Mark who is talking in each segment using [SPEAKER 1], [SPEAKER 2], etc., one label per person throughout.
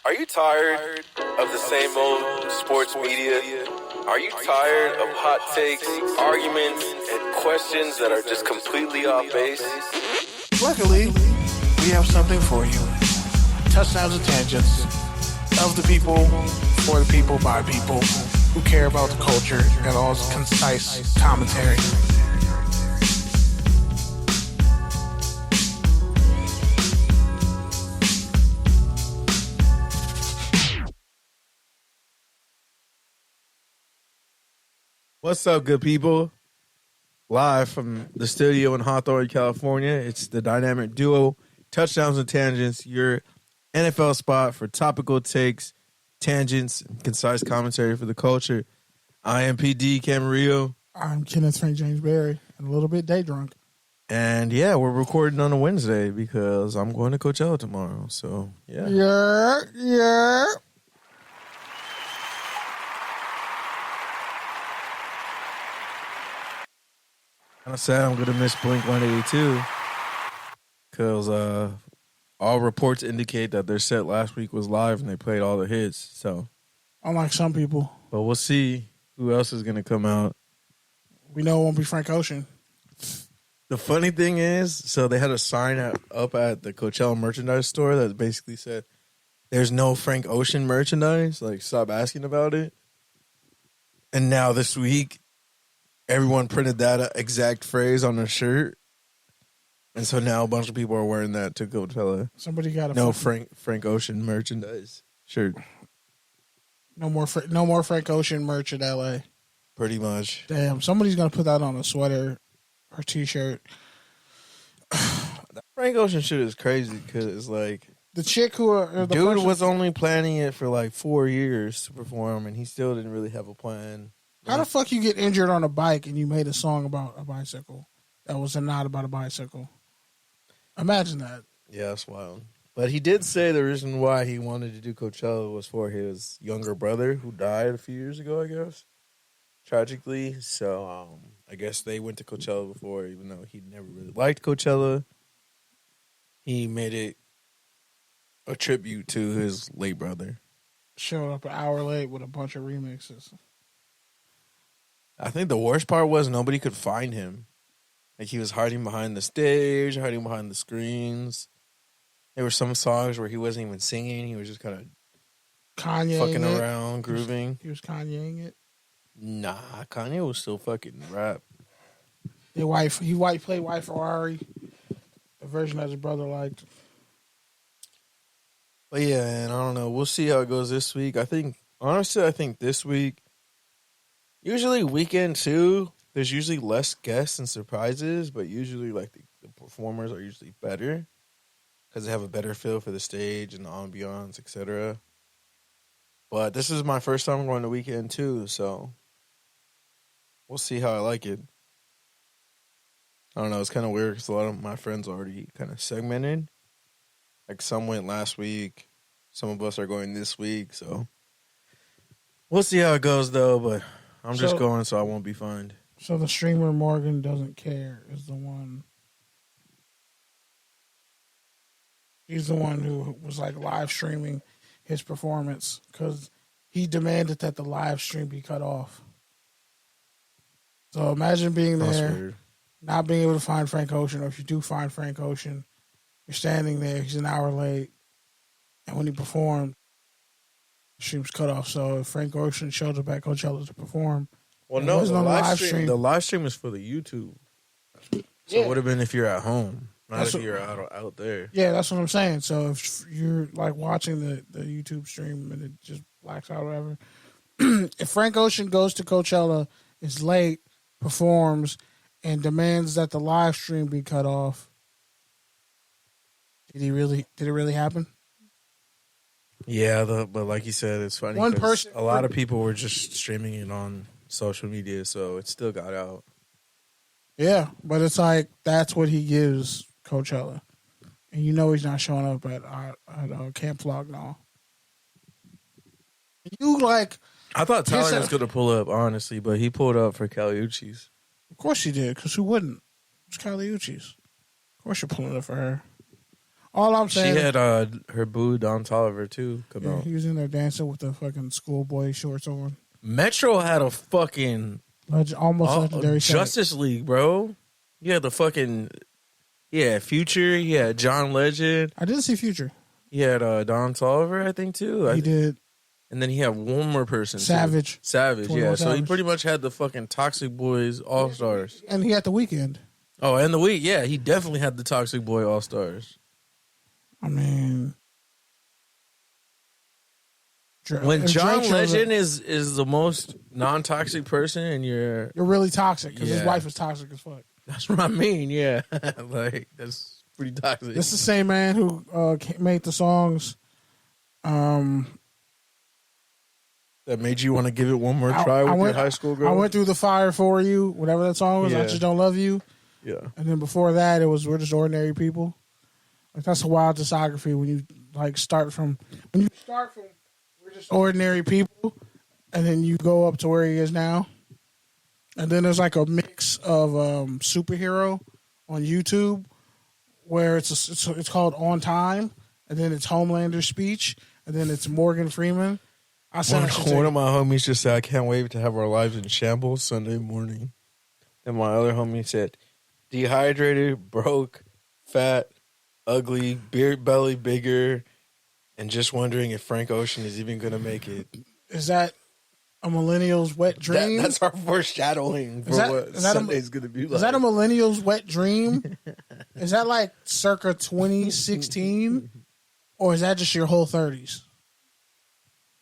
[SPEAKER 1] Are you tired of the same old sports media? Are you tired of hot takes, arguments, and questions that are just completely off base?
[SPEAKER 2] Luckily, we have something for you. Touchdowns and tangents of the people, for the people, by people who care about the culture and all its concise commentary.
[SPEAKER 3] What's up, good people? Live from the studio in Hawthorne, California, it's the dynamic duo, Touchdowns and Tangents, your NFL spot for topical takes, tangents, and concise commentary for the culture. I am PD Camarillo.
[SPEAKER 2] I'm Kenneth Frank James Berry, and a little bit day drunk.
[SPEAKER 3] And yeah, we're recording on a Wednesday because I'm going to Coachella tomorrow. So yeah.
[SPEAKER 2] Yeah.
[SPEAKER 3] Kind of sad I'm going to miss Blink-182 because all reports indicate that their set last week was live and they played all the hits. So,
[SPEAKER 2] unlike some people.
[SPEAKER 3] But we'll see who else is going to come out.
[SPEAKER 2] We know it won't be Frank Ocean.
[SPEAKER 3] The funny thing is, so they had a sign up at the Coachella merchandise store that basically said, there's no Frank Ocean merchandise. Like, stop asking about it. And now this week, everyone printed that exact phrase on a shirt. And so now a bunch of people are wearing that to Coachella.
[SPEAKER 2] Somebody got
[SPEAKER 3] no Frank Ocean merchandise shirt.
[SPEAKER 2] No more Frank Ocean merch in LA.
[SPEAKER 3] Pretty much.
[SPEAKER 2] Damn, somebody's gonna put that on a sweater or t-shirt.
[SPEAKER 3] That Frank Ocean shit is crazy because it's like
[SPEAKER 2] the chick who or the
[SPEAKER 3] dude
[SPEAKER 2] person
[SPEAKER 3] was only planning it for like 4 years to perform, and he still didn't really have a plan.
[SPEAKER 2] How the fuck you get injured on a bike and you made a song about a bicycle that was not about a bicycle? Imagine that.
[SPEAKER 3] Yeah, that's wild. But he did say the reason why he wanted to do Coachella was for his younger brother who died a few years ago, I guess, tragically. So I guess they went to Coachella before, even though he never really liked Coachella. He made it a tribute to his late brother.
[SPEAKER 2] Showed up an hour late with a bunch of remixes.
[SPEAKER 3] I think the worst part was nobody could find him. Like, he was hiding behind the stage, hiding behind the screens. There were some songs where he wasn't even singing. He was just kind of fucking around, grooving.
[SPEAKER 2] He was Kanyeing it?
[SPEAKER 3] Nah, Kanye was still fucking rap.
[SPEAKER 2] He played White Ferrari, a version that his brother liked.
[SPEAKER 3] But yeah, and I don't know. We'll see how it goes this week. Honestly, I think this week, usually weekend too, there's usually less guests and surprises, but usually like the performers are usually better because they have a better feel for the stage and the ambiance, etc. But this is my first time going to weekend too, so we'll see how I like it. I don't know. It's kind of weird because a lot of my friends already kind of segmented. Like, some went last week. Some of us are going this week, so we'll see how it goes, though, but I'm just going so I won't be fined.
[SPEAKER 2] So the streamer Morgan Doesn't Care is the one. He's the one who was like live streaming his performance because he demanded that the live stream be cut off. So imagine being there, not being able to find Frank Ocean, or if you do find Frank Ocean, you're standing there, he's an hour late, and when he performed, the stream's cut off. So if Frank Ocean showed up at Coachella to perform,
[SPEAKER 3] well, no, the live stream is for the YouTube. So it would have been if you're at home, not if you're out there.
[SPEAKER 2] Yeah, that's what I'm saying. So if you're like watching the YouTube stream and it just blacks out or whatever, if Frank Ocean goes to Coachella, is late, performs, and demands that the live stream be cut off, did it really happen?
[SPEAKER 3] Yeah, but like you said, it's funny.
[SPEAKER 2] One person,
[SPEAKER 3] a lot of people were just streaming it on social media, so it still got out.
[SPEAKER 2] Yeah, but it's like that's what he gives Coachella, and you know he's not showing up at Camp Flog now.
[SPEAKER 3] I thought Tyler was going to pull up, honestly, but he pulled up for Caliucci's.
[SPEAKER 2] Of course he did, because who wouldn't? It's Caliucci's. Of course you're pulling up for her. All I'm
[SPEAKER 3] She
[SPEAKER 2] saying,
[SPEAKER 3] had her boo Don Tolliver too come out.
[SPEAKER 2] he was in there dancing with the fucking schoolboy shorts on.
[SPEAKER 3] Metro had a fucking
[SPEAKER 2] Almost legendary set.
[SPEAKER 3] Justice League, bro. You had the fucking Future. He had John Legend.
[SPEAKER 2] I didn't see Future.
[SPEAKER 3] He had Don Tolliver, I think too.
[SPEAKER 2] He did.
[SPEAKER 3] And then he had one more person.
[SPEAKER 2] Savage.
[SPEAKER 3] Too. Savage, yeah. So he
[SPEAKER 2] Savage.
[SPEAKER 3] pretty much had the fucking Toxic Boys All Stars.
[SPEAKER 2] And he had The Weeknd.
[SPEAKER 3] Oh, and the week, yeah, he definitely had the Toxic Boy All Stars.
[SPEAKER 2] I mean,
[SPEAKER 3] when John Legend is the most non-toxic person, and you're
[SPEAKER 2] really toxic because his wife is toxic as fuck.
[SPEAKER 3] That's what I mean. Yeah, like that's pretty toxic.
[SPEAKER 2] This is the same man who made the songs.
[SPEAKER 3] That made you want to give it one more try with your high school girl.
[SPEAKER 2] I went through the fire for you, whatever that song was. I Just Don't Love You.
[SPEAKER 3] Yeah.
[SPEAKER 2] And then before that, it was We're Just Ordinary People. Like, that's a wild discography when you start from We're Just Ordinary People, and then you go up to where he is now. And then there's like a mix of Superhero on YouTube where it's called On Time, and then it's Homelander's speech, and then it's Morgan Freeman.
[SPEAKER 3] One of my homies just said, "I can't wait to have our lives in shambles Sunday morning." And my other homie said, "Dehydrated, broke, fat, ugly, beard belly bigger, and just wondering if Frank Ocean is even going to make it."
[SPEAKER 2] Is that a millennial's wet dream?
[SPEAKER 3] That's our foreshadowing for what Sunday's going to be like.
[SPEAKER 2] Is that a millennial's wet dream? Is that like circa 2016? Or is that just your whole 30s?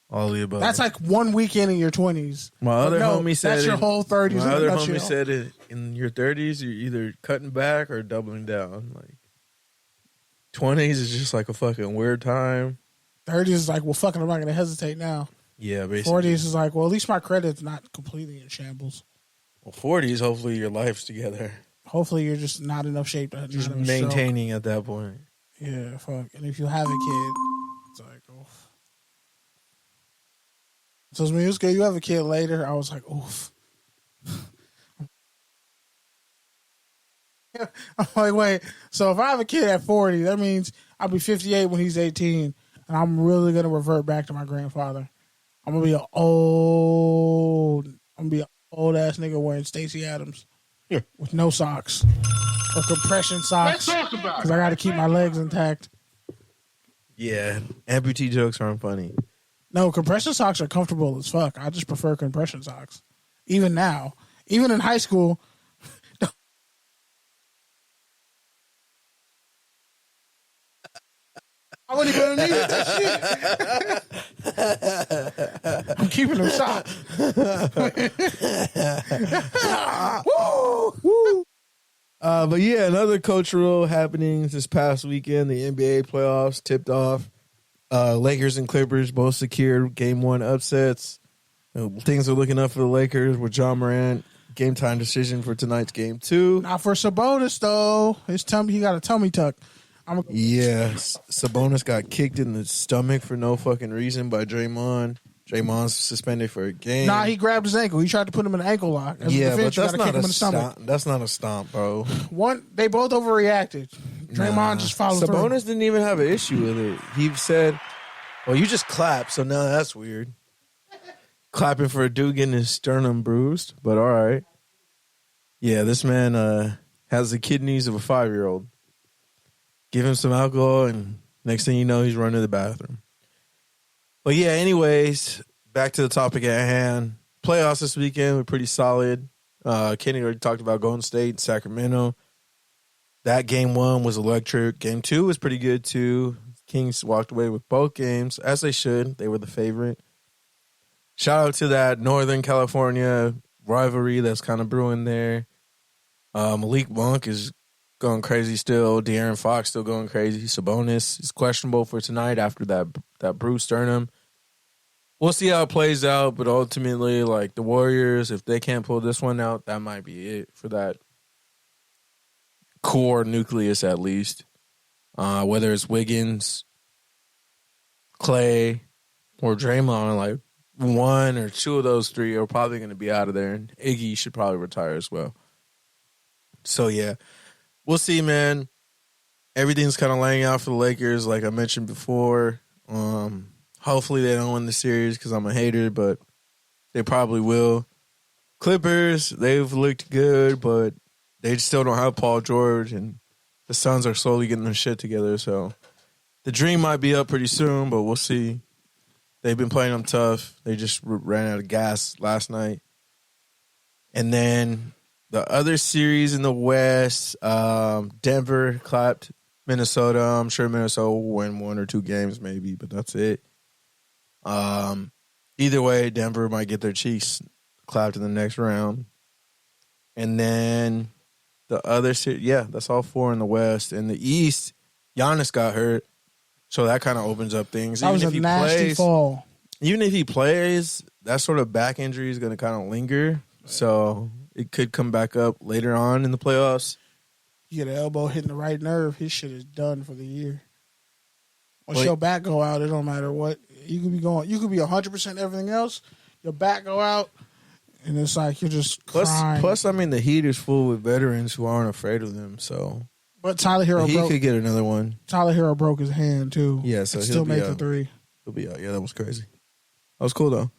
[SPEAKER 3] All the above.
[SPEAKER 2] That's like one weekend in your 20s.
[SPEAKER 3] My other homie said
[SPEAKER 2] that's your whole 30s.
[SPEAKER 3] My other homie said it in your 30s, you're either cutting back or doubling down. Like 20s is just like a fucking weird time.
[SPEAKER 2] 30s is like, well, fucking, I'm not going to hesitate now.
[SPEAKER 3] Yeah, basically.
[SPEAKER 2] 40s is like, well, at least my credit's not completely in shambles.
[SPEAKER 3] Well, 40s, hopefully your life's together.
[SPEAKER 2] Hopefully you're just not in enough shape to
[SPEAKER 3] just maintaining at that point.
[SPEAKER 2] Yeah, fuck. And if you have a kid, it's like, oof. So when you was good, you have a kid later, I was like, oof. I'm like, wait, so if I have a kid at 40, that means I'll be 58 when he's 18, and I'm really going to revert back to my grandfather. I'm going to be an old ass nigga wearing Stacey Adams with no socks or compression socks because I got to keep my legs intact.
[SPEAKER 3] Yeah, amputee jokes aren't funny.
[SPEAKER 2] No, compression socks are comfortable as fuck. I just prefer compression socks. Even now. Even in high school. I wouldn't even need that shit. I'm keeping them socks.
[SPEAKER 3] Woo! But yeah, another cultural happenings this past weekend. The NBA playoffs tipped off. Lakers and Clippers both secured Game 1 upsets. Things are looking up for the Lakers with John Morant. Game time decision for tonight's Game 2.
[SPEAKER 2] Not for Sabonis, though. He got a tummy tuck.
[SPEAKER 3] Sabonis got kicked in the stomach for no fucking reason by Draymond. Draymond's suspended for a game.
[SPEAKER 2] Nah, he grabbed his ankle. He tried to put him in an ankle lock.
[SPEAKER 3] But that's not a stomp. That's not a stomp, bro.
[SPEAKER 2] They both overreacted. Draymond just followed through.
[SPEAKER 3] Sabonis didn't even have an issue with it. He said, "Well, you just clapped, so now that's weird." Clapping for a dude getting his sternum bruised, but all right. Yeah, this man has the kidneys of a 5-year-old. Give him some alcohol, and next thing you know, he's running to the bathroom. But yeah, anyways, back to the topic at hand. Playoffs this weekend were pretty solid. Kenny already talked about Golden State and Sacramento. That Game 1 was electric. Game 2 was pretty good, too. Kings walked away with both games, as they should. They were the favorite. Shout out to that Northern California rivalry that's kind of brewing there. Malik Monk is going crazy still. De'Aaron Fox still going crazy. Sabonis is questionable for tonight after that bruised sternum. We'll see how it plays out, but ultimately, like the Warriors, if they can't pull this one out, that might be it for that core nucleus at least. Whether it's Wiggins, Clay, or Draymond, like one or two of those three are probably going to be out of there, and Iggy should probably retire as well. So yeah, we'll see, man. everything's kind of laying out for the Lakers, like I mentioned before. Hopefully they don't win the series because I'm a hater, but they probably will. Clippers, they've looked good, but they still don't have Paul George, and the Suns are slowly getting their shit together. So the dream might be up pretty soon, but we'll see. They've been playing them tough. They just ran out of gas last night. And then the other series in the West, Denver clapped Minnesota. I'm sure Minnesota will win 1 or 2 games maybe, but that's it. Either way, Denver might get their cheeks clapped in the next round. And then the other series, that's all 4 in the West. In the East, Giannis got hurt, so that kind of opens up things.
[SPEAKER 2] That was a nasty fall.
[SPEAKER 3] Even if he plays, that sort of back injury is going to kind of linger. So it could come back up later on in the playoffs.
[SPEAKER 2] You get an elbow hitting the right nerve, his shit is done for the year. Once your back go out, it don't matter what. You could be 100% everything else. Your back go out, and it's like you're just crying.
[SPEAKER 3] Plus, I mean, the Heat is full with veterans who aren't afraid of them. So,
[SPEAKER 2] but Tyler Hero
[SPEAKER 3] could get another one.
[SPEAKER 2] Tyler Hero broke his hand too.
[SPEAKER 3] Yeah, so
[SPEAKER 2] still made the 3.
[SPEAKER 3] He'll be out. Yeah, that was crazy. That was cool though.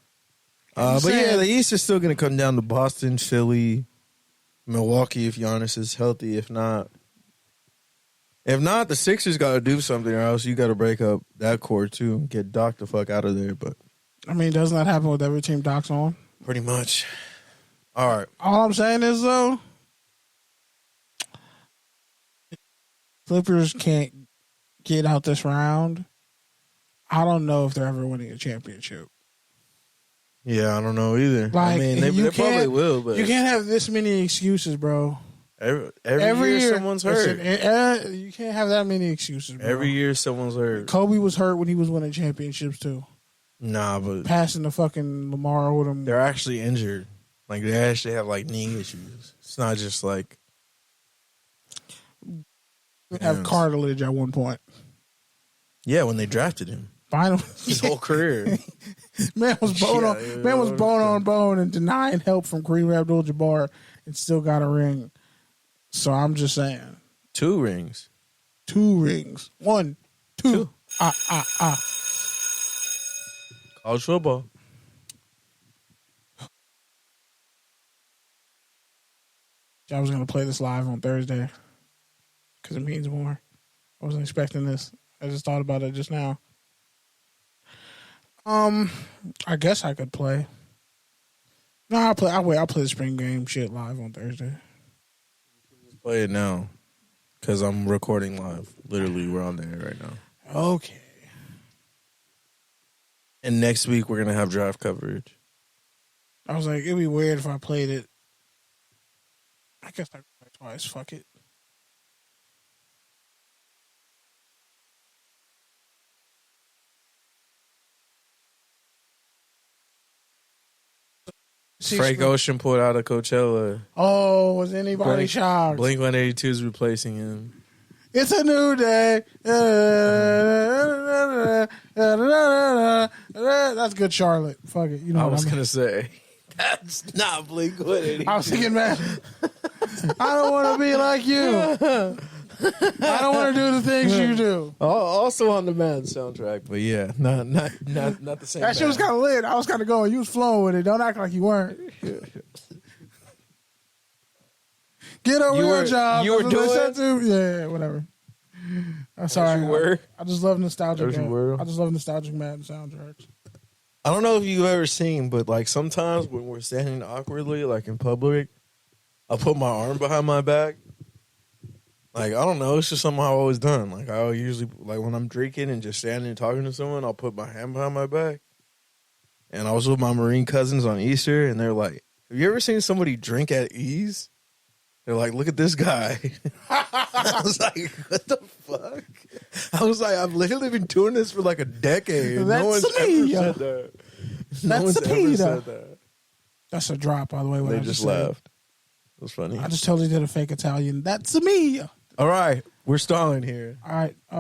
[SPEAKER 3] But the East is still going to come down to Boston, Philly, Milwaukee if Giannis is healthy. If not, the Sixers got to do something, or else you got to break up that core too and get Doc the fuck out of there. But
[SPEAKER 2] I mean, doesn't that happen with every team Doc's on?
[SPEAKER 3] Pretty much. All right.
[SPEAKER 2] All I'm saying is though, Clippers can't get out this round. I don't know if they're ever winning a championship.
[SPEAKER 3] Yeah, I don't know either.
[SPEAKER 2] Like,
[SPEAKER 3] I mean, they probably will, but
[SPEAKER 2] you can't have this many excuses, bro.
[SPEAKER 3] Every year someone's hurt.
[SPEAKER 2] You can't have that many excuses, bro.
[SPEAKER 3] Every year someone's hurt.
[SPEAKER 2] Kobe was hurt when he was winning championships too.
[SPEAKER 3] Nah, but
[SPEAKER 2] passing the fucking Lamar Odom.
[SPEAKER 3] They're actually injured. Like they actually have like knee issues. It's not just like
[SPEAKER 2] have cartilage at one point.
[SPEAKER 3] Yeah, when they drafted him.
[SPEAKER 2] Finally,
[SPEAKER 3] his whole career.
[SPEAKER 2] Man was bone on bone and denying help from Kareem Abdul-Jabbar and still got a ring. So I'm just saying.
[SPEAKER 3] 2 rings.
[SPEAKER 2] 2 rings. 1, 2.
[SPEAKER 3] College football.
[SPEAKER 2] I was going to play this live on Thursday because it means more. I wasn't expecting this. I just thought about it just now. I guess I could play. No, I'll play the spring game shit live on Thursday.
[SPEAKER 3] Just play it now because I'm recording live. Literally, we're on there right now.
[SPEAKER 2] Okay.
[SPEAKER 3] And next week, we're going to have draft coverage.
[SPEAKER 2] I was like, it'd be weird if I played it. I guess I could play twice. Fuck it.
[SPEAKER 3] Frank Ocean pulled out of Coachella.
[SPEAKER 2] Oh, was anybody shocked?
[SPEAKER 3] Blink-182 is replacing him.
[SPEAKER 2] It's a new day. That's good, Charlotte. Fuck it. You know
[SPEAKER 3] I was going to say, that's not Blink-182.
[SPEAKER 2] I was thinking, man, I don't want to be like you. I don't want to do the things you do.
[SPEAKER 3] Also on the Mad soundtrack, but yeah, not the same.
[SPEAKER 2] That shit was kind of lit. I was kind of going. You was flowing with it. Don't act like you weren't. Get over your job.
[SPEAKER 3] You were doing.
[SPEAKER 2] Yeah, whatever. I'm sorry.
[SPEAKER 3] You were.
[SPEAKER 2] I just love nostalgic.
[SPEAKER 3] I
[SPEAKER 2] just love nostalgic Madden soundtracks.
[SPEAKER 3] I don't know if you've ever seen, but like sometimes when we're standing awkwardly, like in public, I'll put my arm behind my back. Like, I don't know. It's just something I've always done. Like, I'll usually, like, when I'm drinking and just standing and talking to someone, I'll put my hand behind my back. And I was with my Marine cousins on Easter, and they're like, have you ever seen somebody drink at ease? They're like, look at this guy. I was like, what the fuck? I was like, I've literally been doing this for like a decade.
[SPEAKER 2] That's
[SPEAKER 3] no one's
[SPEAKER 2] me.
[SPEAKER 3] ever said that.
[SPEAKER 2] No one's
[SPEAKER 3] ever said that.
[SPEAKER 2] That's a drop, by the way.
[SPEAKER 3] They just laughed. It was funny.
[SPEAKER 2] I just totally did a fake Italian. That's me.
[SPEAKER 3] All right, we're stalling here.
[SPEAKER 2] All right, so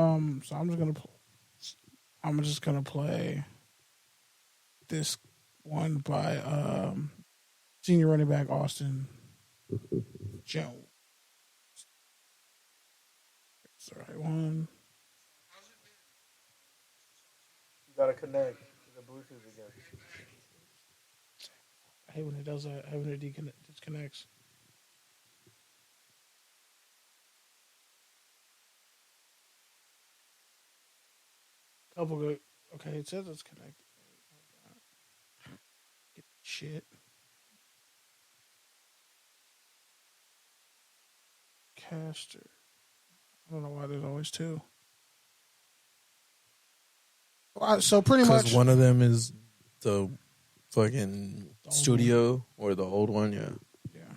[SPEAKER 2] I'm just gonna play this one by senior running back Austin Jones. the right one.
[SPEAKER 3] You gotta connect to the Bluetooth again.
[SPEAKER 2] I hate when it does that. I hate when it disconnects. Couple good. Okay, it says it's connected. Get shit. Caster. I don't know why there's always two. So pretty
[SPEAKER 3] Because
[SPEAKER 2] much,
[SPEAKER 3] one of them is the fucking
[SPEAKER 2] old
[SPEAKER 3] studio or the old one, yeah.
[SPEAKER 2] yeah.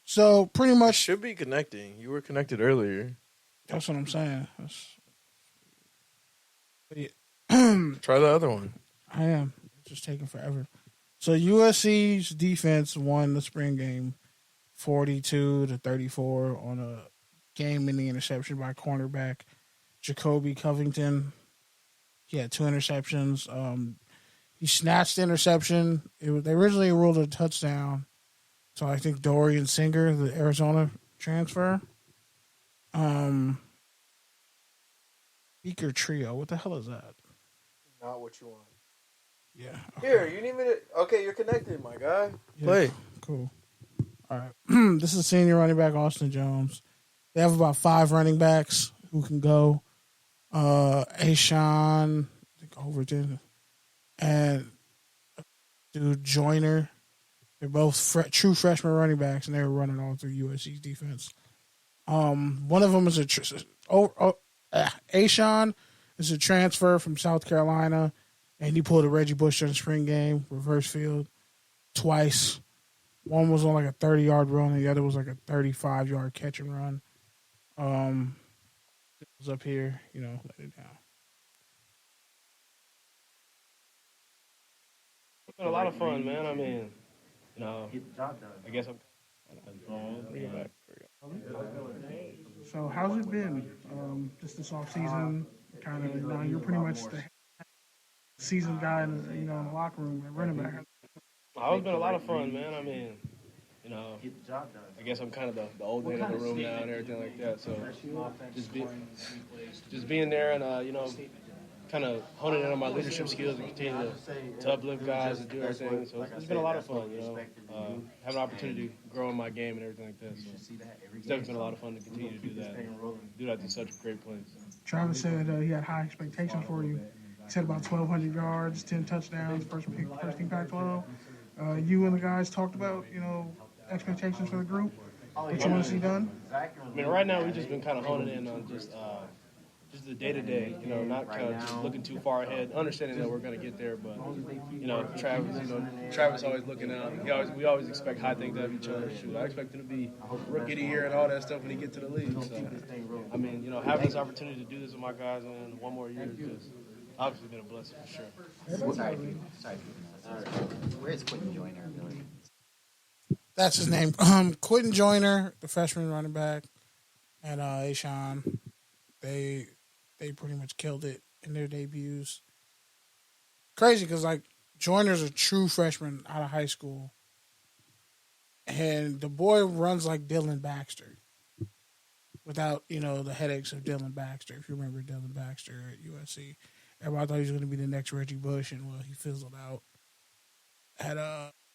[SPEAKER 2] So pretty
[SPEAKER 3] It
[SPEAKER 2] much,
[SPEAKER 3] should be connecting. You were connected earlier.
[SPEAKER 2] that's what I'm saying. But yeah.
[SPEAKER 3] Try the other one.
[SPEAKER 2] I am. It's just taking forever. So USC's defense won the spring game 42-34 on a game-winning interception by cornerback Jacoby Covington. He had 2 interceptions. He snatched the interception. They originally ruled a touchdown. So I think Dorian Singer, the Arizona transfer. Beaker Trio. What the hell is that?
[SPEAKER 3] Not what you want.
[SPEAKER 2] Yeah.
[SPEAKER 3] Here, you need me to. Okay, you're connected, my guy.
[SPEAKER 2] Yeah,
[SPEAKER 3] Play.
[SPEAKER 2] Cool. All right. This is senior running back Austin Jones. They have about 5 running backs who can go. Ashawn, I think Overton, and dude Joyner. They're both true freshman running backs, and they were running all through USC's defense. One of them is Ashawn is a transfer from South Carolina, and he pulled a Reggie Bush in the spring game, reverse field, twice. One was on like a 30-yard run, and the other was like a 35-yard catch and run. It was up here, let it down.
[SPEAKER 4] It's been a lot of fun, man. I mean, I guess I'm. Bring it back.
[SPEAKER 2] So how's it been? Just this off season, kind of. Now you're pretty much the seasoned guy in the locker room and running back.
[SPEAKER 4] Oh, it's been a lot of fun, man. I mean, I guess I'm kind of the old man in the room now and everything like that. So just being there and kind of honing in on my leadership skills and continue to uplift guys and do everything. So it's been a lot of fun, have an opportunity to grow in my game and everything like that. So it's definitely been a lot of fun to continue to do that. Do that to such great place.
[SPEAKER 2] Travis said he had high expectations for you. He said about 1,200 yards, 10 touchdowns, first team Pac-12. You and the guys talked about, expectations for the group. What you want to see done?
[SPEAKER 4] I mean, right now we've just been kind of honing in on just the day to day, not kind of just looking too far ahead, understanding that we're going to get there. But Travis always looking out. We always expect high things out of each other. Shoot, I expect him to be rookie of the year and all that stuff when he gets to the league. So, I mean, having this opportunity to do this with my guys and one more year is just obviously been a blessing for sure.
[SPEAKER 5] Sorry. Where's Quentin Joyner?
[SPEAKER 2] That's his name. Quentin Joyner, the freshman running back, and Ashawn. They pretty much killed it in their debuts. Crazy because Joyner's a true freshman out of high school, and the boy runs like Dylan Baxter, without the headaches of Dylan Baxter. If you remember Dylan Baxter at USC, everybody thought he was going to be the next Reggie Bush, and he fizzled out at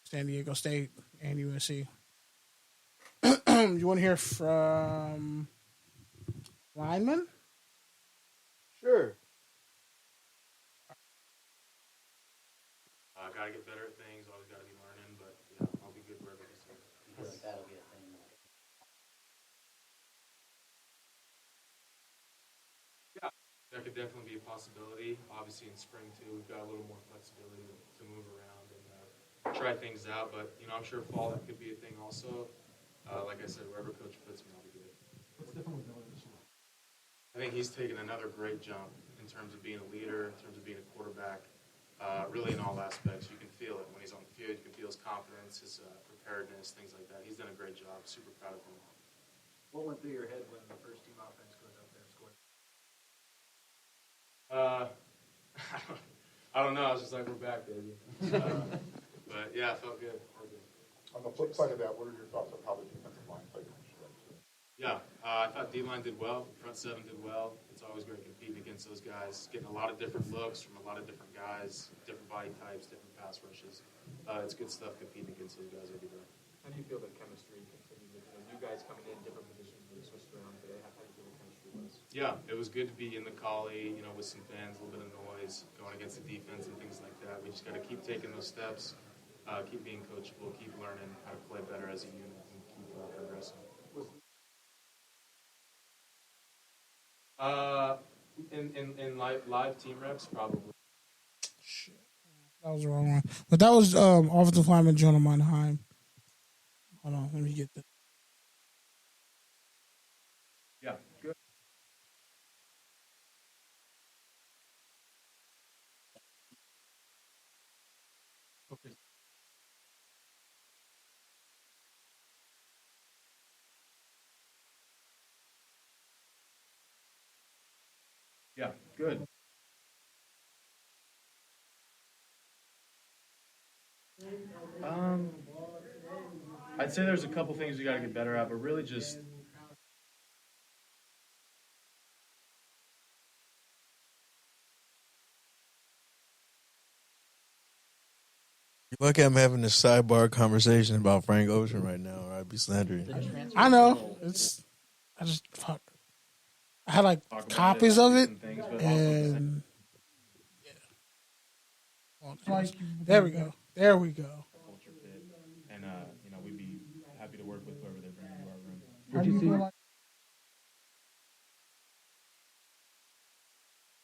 [SPEAKER 2] San Diego State and USC. You want to hear from lineman?
[SPEAKER 3] Sure.
[SPEAKER 6] Gotta get better at things, always gotta be learning, but yeah, I'll be good wherever this is.
[SPEAKER 5] I feel like that'll be a thing.
[SPEAKER 6] Yeah, that could definitely be a possibility. Obviously in spring too, we've got a little more flexibility to move around and try things out, but I'm sure fall that could be a thing also. Like I said, wherever coach puts me, I'll be good.
[SPEAKER 7] What's different with Miller this year?
[SPEAKER 6] I think he's taken another great jump in terms of being a leader, in terms of being a quarterback. Really in all aspects. You can feel it when he's on the field. You can feel his confidence, his preparedness, things like that. He's done a great job. Super proud of him.
[SPEAKER 7] What went through your head when the first team offense goes up there and scores?
[SPEAKER 6] I don't know. I was just like, we're back, baby. But yeah, it felt good.
[SPEAKER 8] On the flip side of that, what are your thoughts on how the defensive line played against you?
[SPEAKER 6] Yeah, I thought D-line did well, front seven did well. It's always great competing against those guys, getting a lot of different looks from a lot of different guys, different body types, different pass rushes. It's good stuff competing against those guys every day.
[SPEAKER 7] How do you feel the chemistry continues with new guys coming in, different positions being switched around today? How do you feel the chemistry was?
[SPEAKER 6] Yeah, it was good to be in the Collie, with some fans, a little bit of noise, going against the defense and things like that. We just got to keep taking those steps, keep being coachable, keep learning how to play better as a unit, and keep progressing. In live team reps, probably.
[SPEAKER 2] Shit. That was the wrong one. But that was offensive lineman Jonah Monheim. Hold on, let me get that.
[SPEAKER 6] Yeah, good. Okay. Yeah, good. Um, I'd say there's a couple things we got to get better at, but really just
[SPEAKER 3] Look, I'm having a sidebar conversation about Frank Ocean right now, or I'd be slandering.
[SPEAKER 2] I know. I just fuck. I had like
[SPEAKER 6] talk about
[SPEAKER 2] copies of it,
[SPEAKER 6] and things, but also
[SPEAKER 2] and there we go. There we go.
[SPEAKER 6] culture fit, and we'd be happy to work with whoever they bring into our room.
[SPEAKER 2] How do you feel like?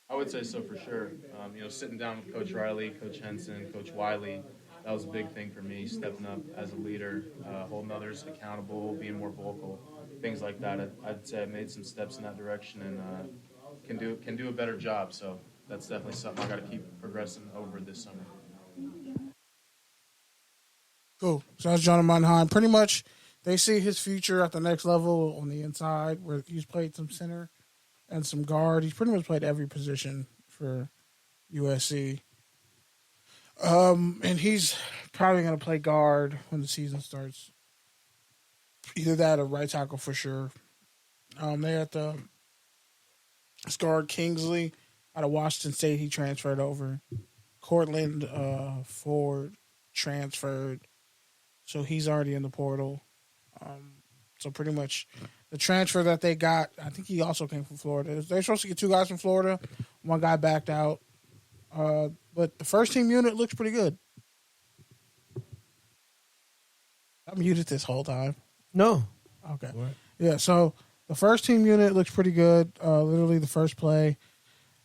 [SPEAKER 6] I would say so for sure. Sitting down with Coach Riley, Coach Henson, Coach Wiley, that was a big thing for me. Stepping up as a leader, holding others accountable, being more vocal, things like that. I'd say I made some steps in that direction and can do a better job. So that's definitely something I got to keep progressing over this summer.
[SPEAKER 2] Cool. So that's Jonah Monheim. Pretty much, they see his future at the next level on the inside, where he's played some center and some guard. He's pretty much played every position for USC. And he's probably going to play guard when the season starts. Either that or right tackle for sure. They had the guard Kingsley out of Washington State. He transferred over. Cortland Ford transferred. So he's already in the portal. So pretty much the transfer that they got, I think he also came from Florida. They're supposed to get two guys from Florida. One guy backed out. But the first team unit looks pretty good. I muted this whole time.
[SPEAKER 3] No.
[SPEAKER 2] Okay.
[SPEAKER 3] What?
[SPEAKER 2] Yeah, so the first team unit looks pretty good. Literally the first play,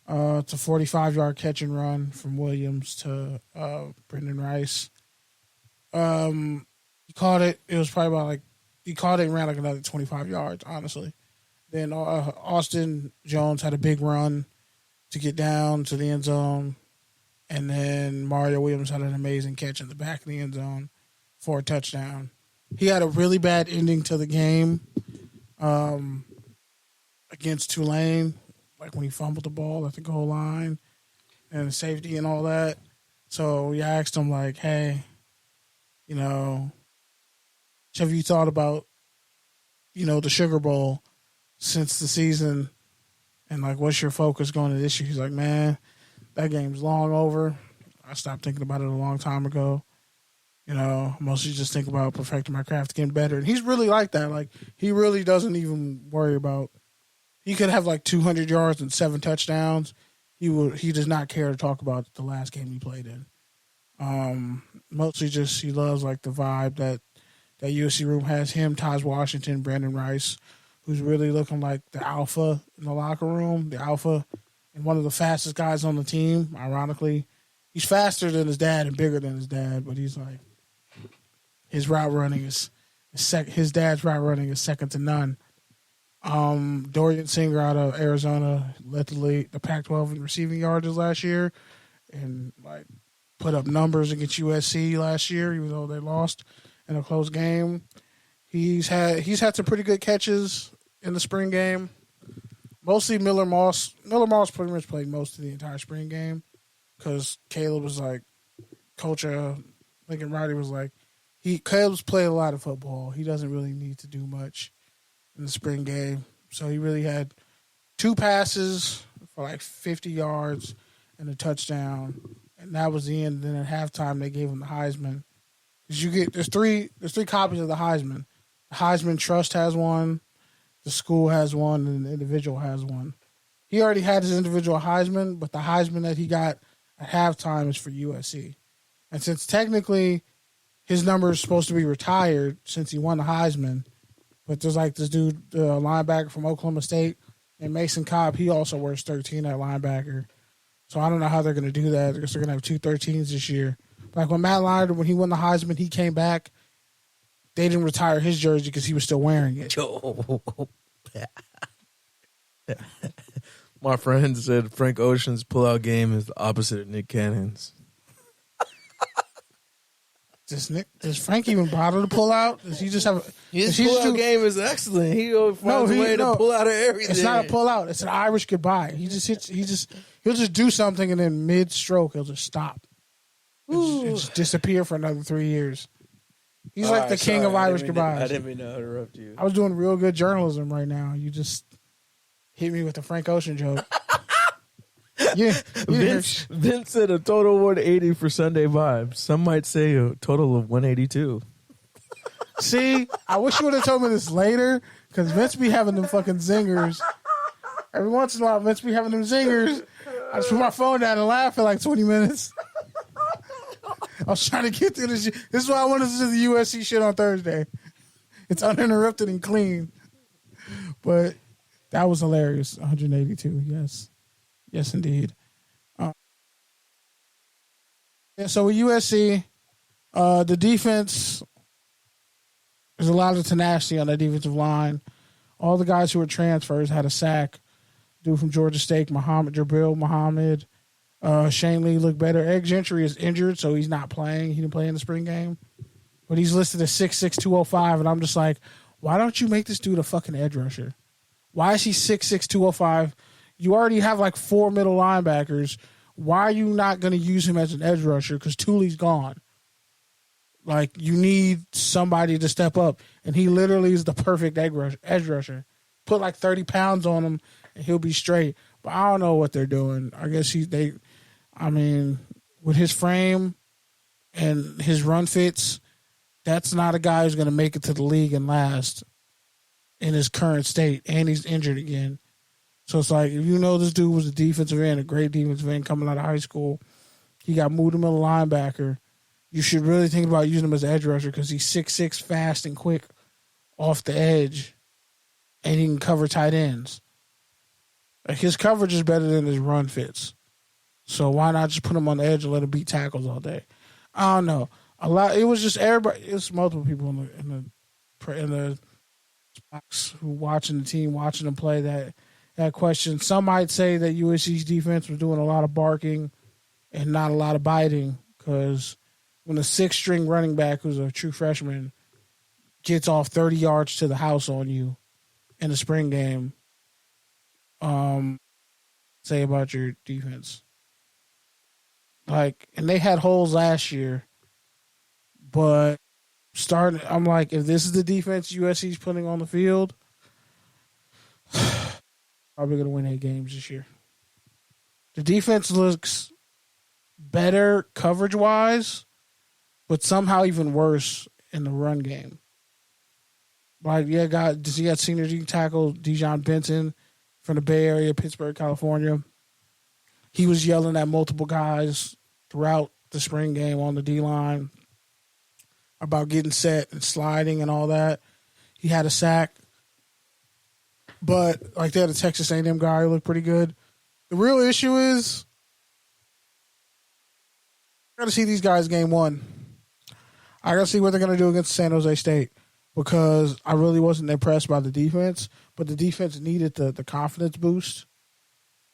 [SPEAKER 2] it's a 45-yard catch and run from Williams to Brendan Rice. He caught it. It was probably about he caught it and ran like another 25 yards, honestly. Then Austin Jones had a big run to get down to the end zone. And then Mario Williams had an amazing catch in the back of the end zone for a touchdown. He had a really bad ending to the game against Tulane, like when he fumbled the ball at the goal line and the safety and all that. So we asked him, like, hey, have you thought about, the Sugar Bowl since the season? And, like, what's your focus going into this year? He's like, man, that game's long over. I stopped thinking about it a long time ago. Mostly just think about perfecting my craft, getting better. And he's really like that. Like, he really doesn't even worry about – he could have, 200 yards and 7 touchdowns. He does not care to talk about the last game he played in. Mostly just he loves, the vibe that USC room has. Him, Taj Washington, Brandon Rice, who's really looking like the alpha in the locker room, the alpha and one of the fastest guys on the team, ironically. He's faster than his dad and bigger than his dad, but he's his route running is his dad's route running is second to none. Dorian Singer out of Arizona led the Pac-12 in receiving yards last year, and put up numbers against USC last year, even though they lost in a close game. He's had some pretty good catches in the spring game. Mostly Miller Moss. Miller Moss pretty much played most of the entire spring game because Caleb was Coach Lincoln Riley was Caleb's played a lot of football. He doesn't really need to do much. in the spring game. So he really had 2 passes for like 50 yards and a touchdown, and that was the end. Then at halftime, they gave him the Heisman. Because there's three copies of the Heisman. The Heisman Trust has one, the school has one, and the individual has one. He already had his individual Heisman, but the Heisman that he got at halftime is for USC. And since technically his number is supposed to be retired since he won the Heisman, but there's like this dude, linebacker from Oklahoma State, and Mason Cobb, he also wears 13 at linebacker. So I don't know how they're going to do that. I guess they're going to have 2 13s this year. Like when Matt Leinart, when he won the Heisman, he came back. They didn't retire his jersey because he was still wearing it.
[SPEAKER 3] My friend said Frank Ocean's pullout game is the opposite of Nick Cannon's.
[SPEAKER 2] Does Frank even bother to pull out? Does he just have
[SPEAKER 3] his pullout game is excellent. He finds a way to pull out of everything.
[SPEAKER 2] It's not a pull out. It's an Irish goodbye. He'll just do something and then mid stroke he'll just stop. It just disappear for another 3 years. He's like the king of Irish goodbyes.
[SPEAKER 3] I didn't mean to interrupt you.
[SPEAKER 2] I was doing real good journalism right now. You just hit me with the Frank Ocean joke. Yeah,
[SPEAKER 3] Vince said a total 180 for Sunday vibes. Some might say a total of 182.
[SPEAKER 2] See, I wish you would have told me this later, because Vince be having them fucking zingers. Every once in a while, Vince be having them zingers. I just put my phone down and laugh for like 20 minutes. I was trying to get through this shit. This is why I wanted to do the USC shit on Thursday. It's uninterrupted and clean. But that was hilarious. 182, yes. Yes, indeed. So with USC, the defense, there's a lot of tenacity on that defensive line. All the guys who were transfers had a sack. Dude from Georgia State, Jabril Muhammad. Shane Lee looked better. Egg Gentry is injured, so he's not playing. He didn't play in the spring game. But he's listed as 6'6", 205, and I'm just like, why don't you make this dude a fucking edge rusher? Why is he 6'6", 205? You already have like 4 middle linebackers. Why are you not going to use him as an edge rusher? Because Thule's gone. Like, you need somebody to step up. And he literally is the perfect edge rusher. Put like 30 pounds on him, and he'll be straight. But I don't know what they're doing. I guess with his frame and his run fits, that's not a guy who's going to make it to the league and last in his current state. And he's injured again. So it's like, if you know this dude was a defensive end, a great defensive end coming out of high school, he got moved to middle linebacker, you should really think about using him as an edge rusher because he's 6'6", fast and quick off the edge, and he can cover tight ends. Like, his coverage is better than his run fits. So why not just put him on the edge and let him beat tackles all day? I don't know. It was just everybody. It was multiple people in the box who watching the team, watching them play that question. Some might say that USC's defense was doing a lot of barking and not a lot of biting, because when a 6-string running back who's a true freshman gets off 30 yards to the house on you in the spring game, say about your defense. Like, and they had holes last year, but I'm like, if this is the defense USC's putting on the field, probably going to win 8 games this year. The defense looks better coverage-wise, but somehow even worse in the run game. Like, you got senior D tackle Dijon Benson from the Bay Area, Pittsburgh, California. He was yelling at multiple guys throughout the spring game on the D-line about getting set and sliding and all that. He had a sack. But, like, they had a Texas A&M guy who looked pretty good. The real issue is I got to see these guys game 1. I got to see what they're going to do against San Jose State, because I really wasn't impressed by the defense, but the defense needed the confidence boost.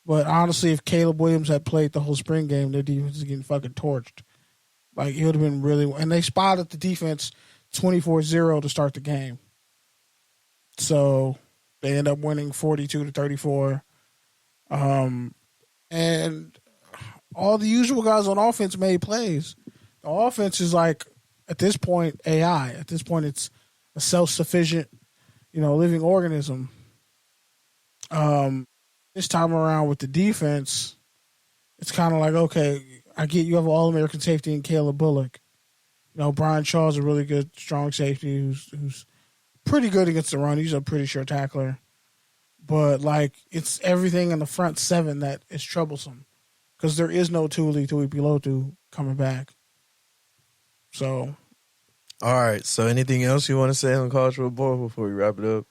[SPEAKER 2] But honestly, if Caleb Williams had played the whole spring game, their defense is getting fucking torched. Like, it would have been really... And they spotted the defense 24-0 to start the game. So they end up winning 42-34. And all the usual guys on offense made plays. The offense is like, at this point, AI. At this point, it's a self-sufficient living organism. This time around with the defense, it's kind of like, okay, I get you have an All-American safety in Caleb Bullock. Brian Shaw's a really good, strong safety who's pretty good against the run. He's a pretty sure tackler. But, it's everything in the front seven that is troublesome because there is no Tuipulotu coming back. So.
[SPEAKER 3] All right. So anything else you want to say on college football before we wrap it up?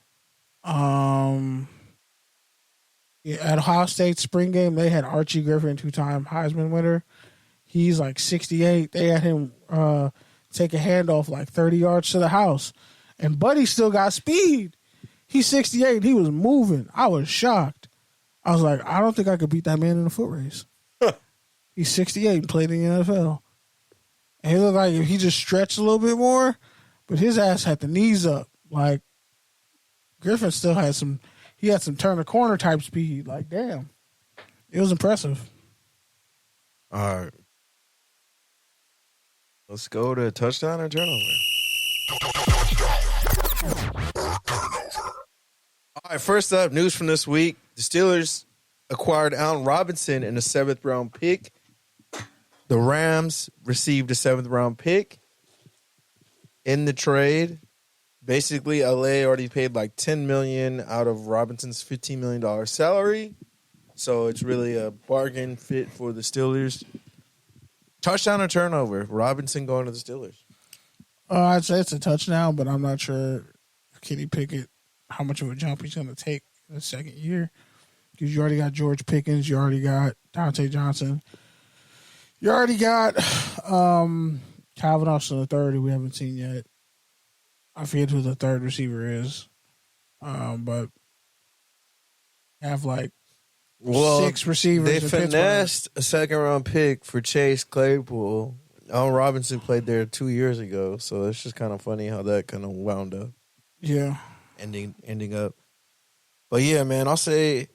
[SPEAKER 2] At Ohio State spring game, they had Archie Griffin, 2-time Heisman winner. He's 68. They had him take a handoff 30 yards to the house. And Buddy still got speed. He's 68. He was moving. I was shocked. I was like, I don't think I could beat that man in a foot race. He's 68 and played in the NFL. And he looked like if he just stretched a little bit more, but his ass had the knees up. Griffin still had some turn the corner type speed. Damn. It was impressive.
[SPEAKER 3] All right. Let's go to touchdown or turnover. All right, first up, news from this week. The Steelers acquired Allen Robinson in a 7th-round pick. The Rams received a 7th-round pick in the trade. Basically, LA already paid $10 million out of Robinson's $15 million salary. So it's really a bargain fit for the Steelers. Touchdown or turnover? Robinson going to the Steelers.
[SPEAKER 2] I'd say it's a touchdown, but I'm not sure Kenny Pickett, how much of a jump he's going to take in the second year. Because you already got George Pickens. You already got Dante Johnson. You already got Calvin Austin III, who we haven't seen yet. I forget who the third receiver is. But have 6 receivers.
[SPEAKER 3] They
[SPEAKER 2] in
[SPEAKER 3] finessed a 2nd-round pick for Chase Claypool. Allen Robinson played there 2 years ago, so it's just kind of funny how that kind of wound up.
[SPEAKER 2] Yeah.
[SPEAKER 3] Ending up. But yeah, man, I'll say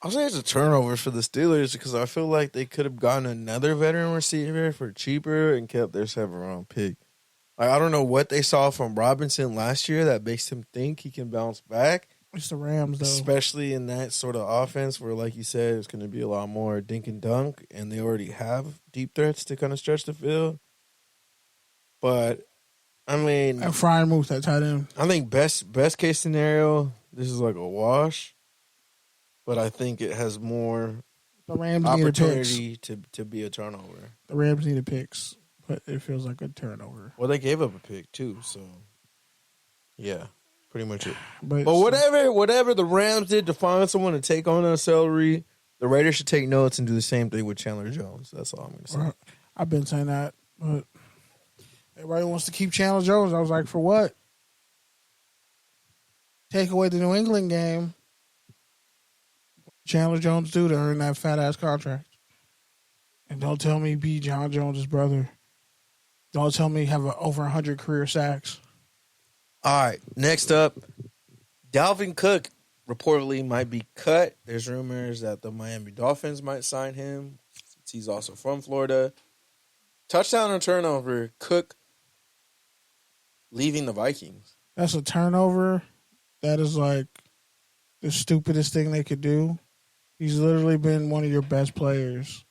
[SPEAKER 3] it's a turnover for the Steelers because I feel like they could have gotten another veteran receiver for cheaper and kept their 7th-round pick. I don't know what they saw from Robinson last year that makes him think he can bounce back.
[SPEAKER 2] It's the Rams, though.
[SPEAKER 3] Especially in that sort of offense where, like you said, it's going to be a lot more dink and dunk, and they already have deep threats to kind of stretch the field. But, I mean...
[SPEAKER 2] And Fryer moves that tight end.
[SPEAKER 3] I think best case scenario, this is a wash. But I think it has more
[SPEAKER 2] the Rams
[SPEAKER 3] opportunity to be a turnover.
[SPEAKER 2] The Rams needed picks, but it feels like a turnover.
[SPEAKER 3] Well, they gave up a pick, too, so... Yeah. Pretty much it. But whatever the Rams did to find someone to take on their salary, the Raiders should take notes and do the same thing with Chandler Jones. That's all I'm going to say.
[SPEAKER 2] I've been saying that, but everybody wants to keep Chandler Jones. I was like, for what? Take away the New England game. Chandler Jones do to earn that fat-ass contract. And don't tell me be John Jones' brother. Don't tell me have over 100 career sacks.
[SPEAKER 3] All right, next up, Dalvin Cook reportedly might be cut. There's rumors that the Miami Dolphins might sign him since he's also from Florida. Touchdown or turnover, Cook leaving the Vikings.
[SPEAKER 2] That's a turnover. That is the stupidest thing they could do. He's literally been one of your best players.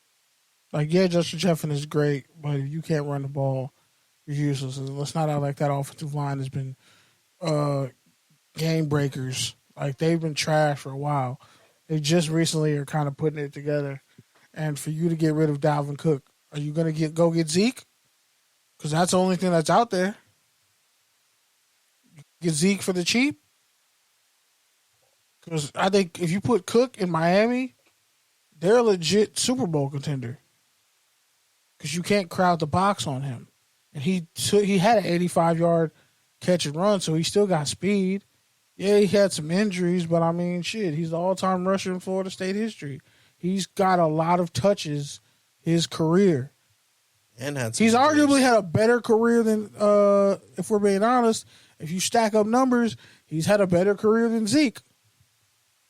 [SPEAKER 2] Justin Jefferson is great, but if you can't run the ball, you're useless. And let's not act like that offensive line has been game breakers. They've been trash for a while. They just recently are kind of putting it together. And for you to get rid of Dalvin Cook, are you going to go get Zeke? Because that's the only thing that's out there. Get Zeke for the cheap? Because I think if you put Cook in Miami, they're a legit Super Bowl contender. Because you can't crowd the box on him. And he had an 85-yard catch and run, so he still got speed. Yeah, he had some injuries, but he's the all-time rusher in Florida State history. He's got a lot of touches his career.
[SPEAKER 3] And
[SPEAKER 2] he's arguably had a better career than, if we're being honest, if you stack up numbers, he's had a better career than Zeke.